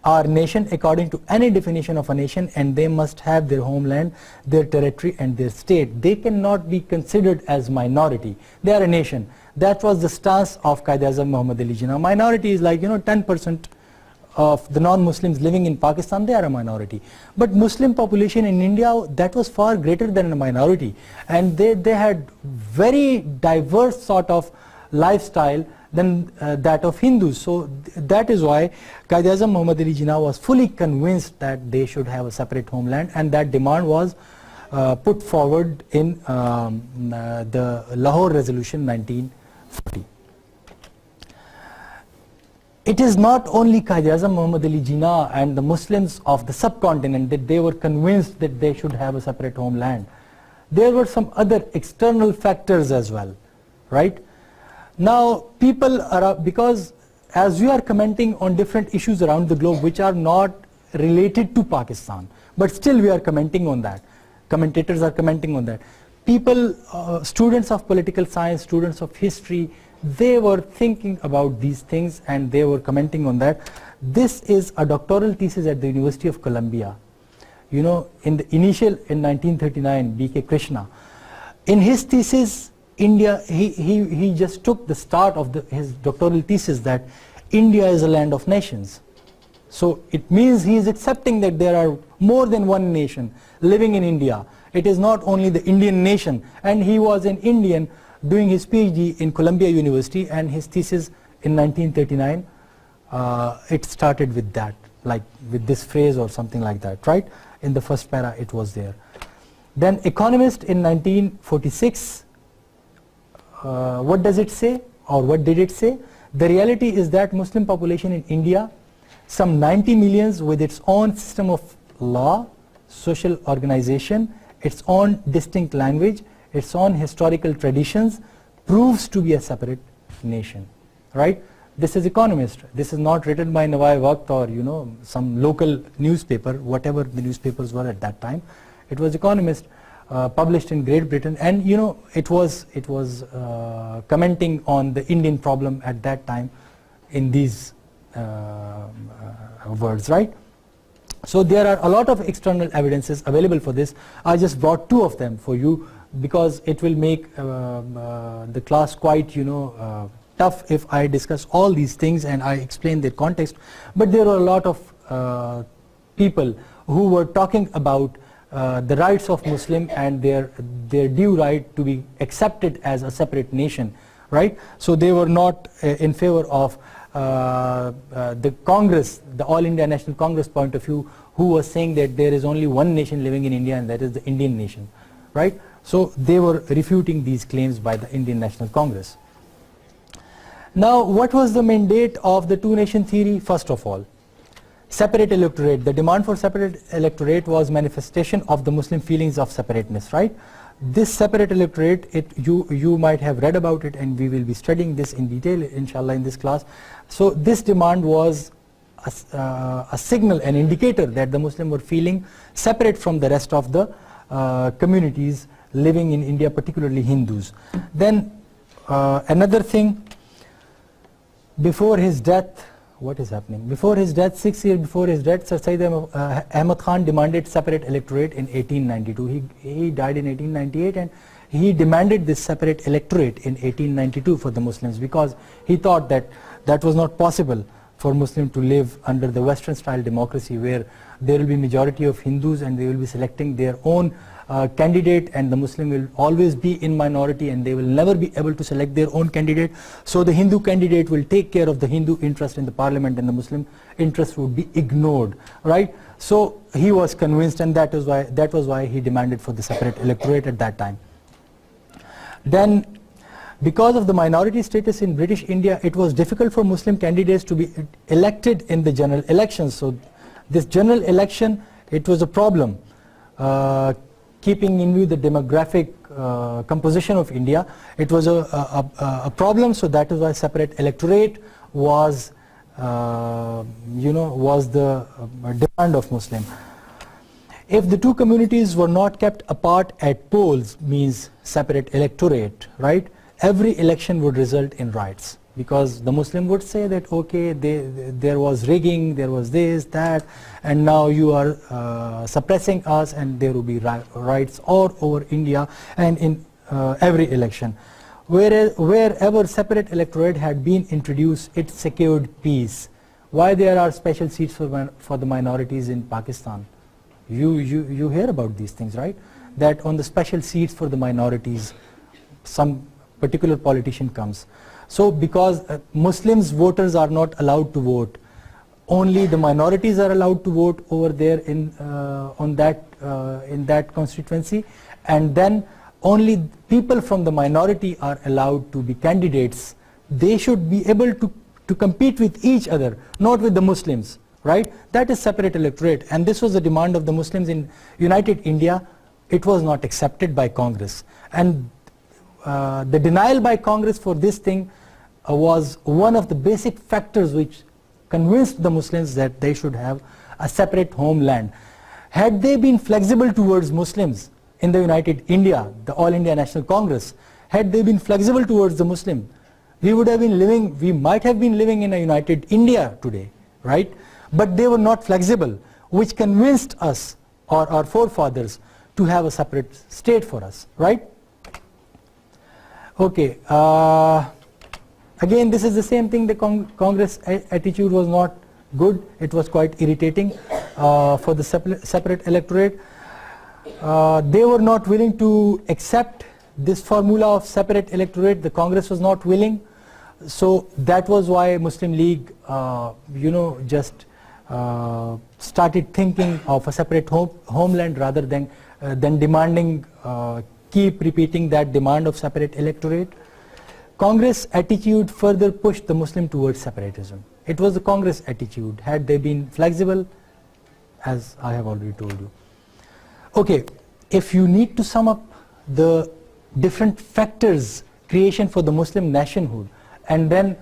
are nation according to any definition of a nation, and they must have their homeland, their territory and their state. They cannot be considered as minority. They are a nation. That was the stance of Quaid-e-Azam Muhammad Ali Jinnah. Minority is like, you know, 10% of the non-Muslims living in Pakistan, they are a minority. But Muslim population in India, that was far greater than a minority, and they had very diverse sort of lifestyle than that of Hindus. So that is why Quaid-e-Azam Muhammad Ali Jinnah was fully convinced that they should have a separate homeland, and that demand was put forward in the Lahore Resolution 1940. It is not only Quaid-e-Azam Muhammad Ali Jinnah and the Muslims of the subcontinent that they were convinced that they should have a separate homeland. There were some other external factors as well, right? Now people are, because as we are commenting on different issues around the globe which are not related to Pakistan, but still we are commenting on that. Commentators are commenting on that. People, students of political science, students of history, they were thinking about these things and they were commenting on that. This is a doctoral thesis at the University of Columbia. You know, in the initial, in 1939, B.K. Krishna, in his thesis, India, he just took the start of his doctoral thesis that India is a land of nations. So it means he is accepting that there are more than one nation living in India. It is not only the Indian nation, and he was an Indian doing his PhD in Columbia University, and his thesis in 1939, it started with that, like with this phrase or something like that, right? In the first para it was there. Then Economist in 1946, what does it say, or what did it say? The reality is that Muslim population in India, some 90 millions with its own system of law, social organization, its own distinct language, its own historical traditions, proves to be a separate nation, right? This is Economist. This is not written by Nawai Waqt or, you know, some local newspaper, whatever the newspapers were at that time. It was Economist, published in Great Britain, and you know, it was commenting on the Indian problem at that time in these words, right? So there are a lot of external evidences available for this. I just brought two of them for you because it will make the class quite, you know, tough if I discuss all these things and I explain their context. But there are a lot of people who were talking about the rights of Muslim and their due right to be accepted as a separate nation, right? So they were not in favor of the Congress, the All India National Congress point of view, who was saying that there is only one nation living in India and that is the Indian nation, right? So they were refuting these claims by the Indian National Congress. Now, what was the mandate of the two-nation theory? First of all, separate electorate. The demand for separate electorate was manifestation of the Muslim feelings of separateness, right? This separate electorate, you might have read about it, and we will be studying this in detail, inshallah, in this class. So this demand was a signal, an indicator that the Muslims were feeling separate from the rest of the communities living in India, particularly Hindus. Then another thing, before his death, what is happening? Before his death, 6 years before his death, Sir Syed Ahmad Khan demanded separate electorate in 1892. He died in 1898, and he demanded this separate electorate in 1892 for the Muslims, because he thought that that was not possible for Muslims to live under the Western style democracy, where there will be majority of Hindus and they will be selecting their own candidate, and the Muslim will always be in minority and they will never be able to select their own candidate. So the Hindu candidate will take care of the Hindu interest in the parliament, and the Muslim interest would be ignored, right? So he was convinced, and that was why he demanded for the separate electorate at that time. Then, because of the minority status in British India, it was difficult for Muslim candidates to be elected in the general elections. So this general election, it was a problem. Keeping in view the demographic composition of India, it was a problem. So that is why separate electorate was, was the demand of Muslim. If the two communities were not kept apart at polls, means separate electorate, right? Every election would result in riots, because the Muslim would say that, okay, there was rigging, there was this, that, and now you are suppressing us, and there will be riots all over India and in every election. Wherever separate electorate had been introduced, it secured peace. Why there are special seats for the minorities in Pakistan? You hear about these things, right? That on the special seats for the minorities, some particular politician comes. So because Muslims voters are not allowed to vote, only the minorities are allowed to vote over there in that constituency, and then only people from the minority are allowed to be candidates. They should be able to compete with each other, not with the Muslims, right? That is separate electorate, and this was the demand of the Muslims in United India. It was not accepted by Congress, and the denial by Congress for this thing was one of the basic factors which convinced the Muslims that they should have a separate homeland. Had they been flexible towards Muslims in the United India, the All India National Congress, had they been flexible towards the Muslim, we might have been living in a United India today, right? But they were not flexible, which convinced us, or our forefathers, to have a separate state for us, right? Okay, again this is the same thing. The Congress attitude was not good. It was quite irritating for the separate electorate. They were not willing to accept this formula of separate electorate. The Congress was not willing. So that was why Muslim League just started thinking of a separate homeland, rather than demanding, keep repeating that demand of separate electorate. Congress attitude further pushed the Muslim towards separatism. It was the Congress attitude. Had they been flexible, as I have already told you. Okay, if you need to sum up the different factors creation for the Muslim nationhood, and then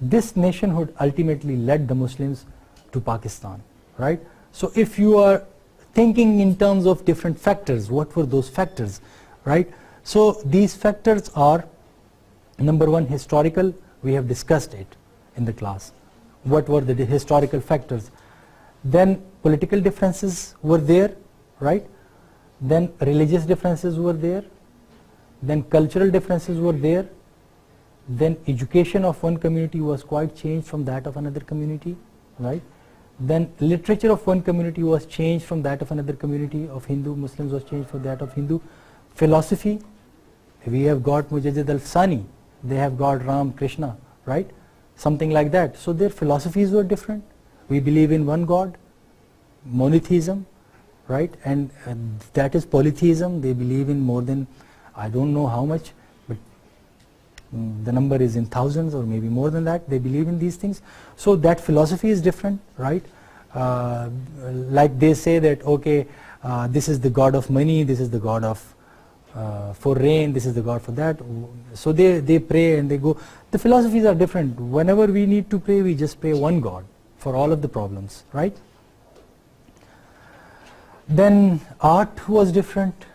this nationhood ultimately led the Muslims to Pakistan, right? So if you are thinking in terms of different factors, what were those factors, right? So these factors are, number one, historical. We have discussed it in the class. What were the historical factors? Then political differences were there, right? Then religious differences were there. Then cultural differences were there. Then education of one community was quite changed from that of another community, right? Then literature of one community was changed from that of another community of Hindu. Muslims was changed from that of Hindu. Philosophy, we have got Mujaddid al-Sani, they have got Ram Krishna, right? Something like that. So their philosophies were different. We believe in one God, monotheism, right? And that is polytheism. They believe in more than, I don't know how much, but the number is in thousands or maybe more than that. They believe in these things. So that philosophy is different, right? Like they say that, okay, this is the god of money, this is the god of for rain, this is the god for that. So they pray and they go. The philosophies are different. Whenever we need to pray, we just pray one god for all of the problems, right? Then art was different.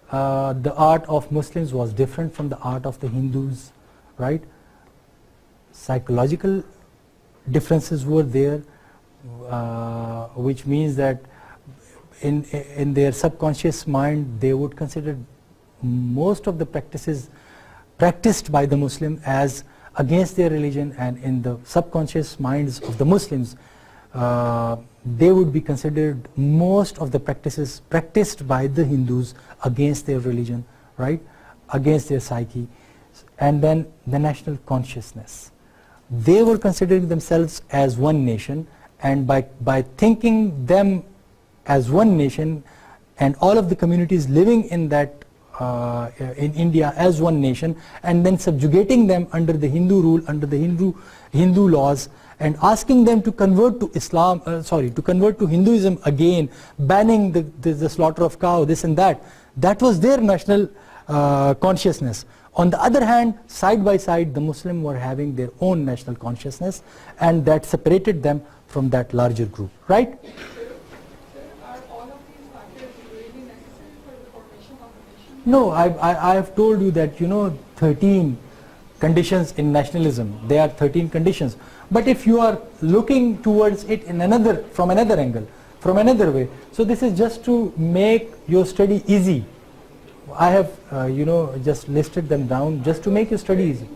The art of Muslims was different from the art of the Hindus, right? Psychological differences were there, which means that in their subconscious mind they would consider most of the practices practiced by the Muslim as against their religion, and in the subconscious minds of the Muslims they would be considered most of the practices practiced by the Hindus against their religion, right, against their psyche. And then the national consciousness, they were considering themselves as one nation, and by thinking them as one nation and all of the communities living in that in India as one nation, and then subjugating them under the Hindu rule, under the Hindu laws, and asking them to convert to to convert to Hinduism again, banning the slaughter of cow, this and that. That was their national consciousness. On the other hand, side by side, the Muslims were having their own national consciousness, and that separated them from that larger group, right? Are all of these factors really necessary for the formation of a nation? No, I have told you that, 13 conditions in nationalism. There are 13 conditions. But if you are looking towards it in from another angle, from another way, so this is just to make your study easy. I have, just listed them down just to make your study easy.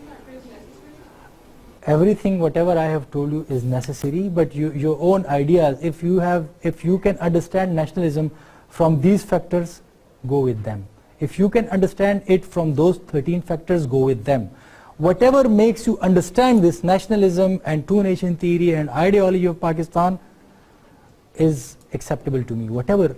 Everything, whatever I have told you is necessary, but your own ideas, if you can understand nationalism from these factors, go with them. If you can understand it from those 13 factors, go with them. Whatever makes you understand this nationalism and two-nation theory and ideology of Pakistan is acceptable to me, whatever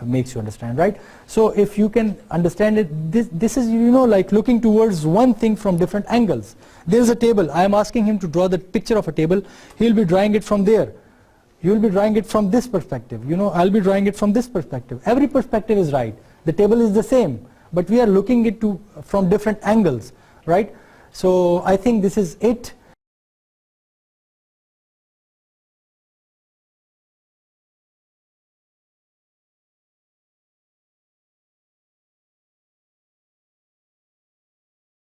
makes you understand, right? So if you can understand it, this is, like looking towards one thing from different angles. There's a table. I am asking him to draw the picture of a table. He'll be drawing it from there. You'll be drawing it from this perspective. I'll be drawing it from this perspective. Every perspective is right. The table is the same, but we are looking it from different angles, right? So I think this is it.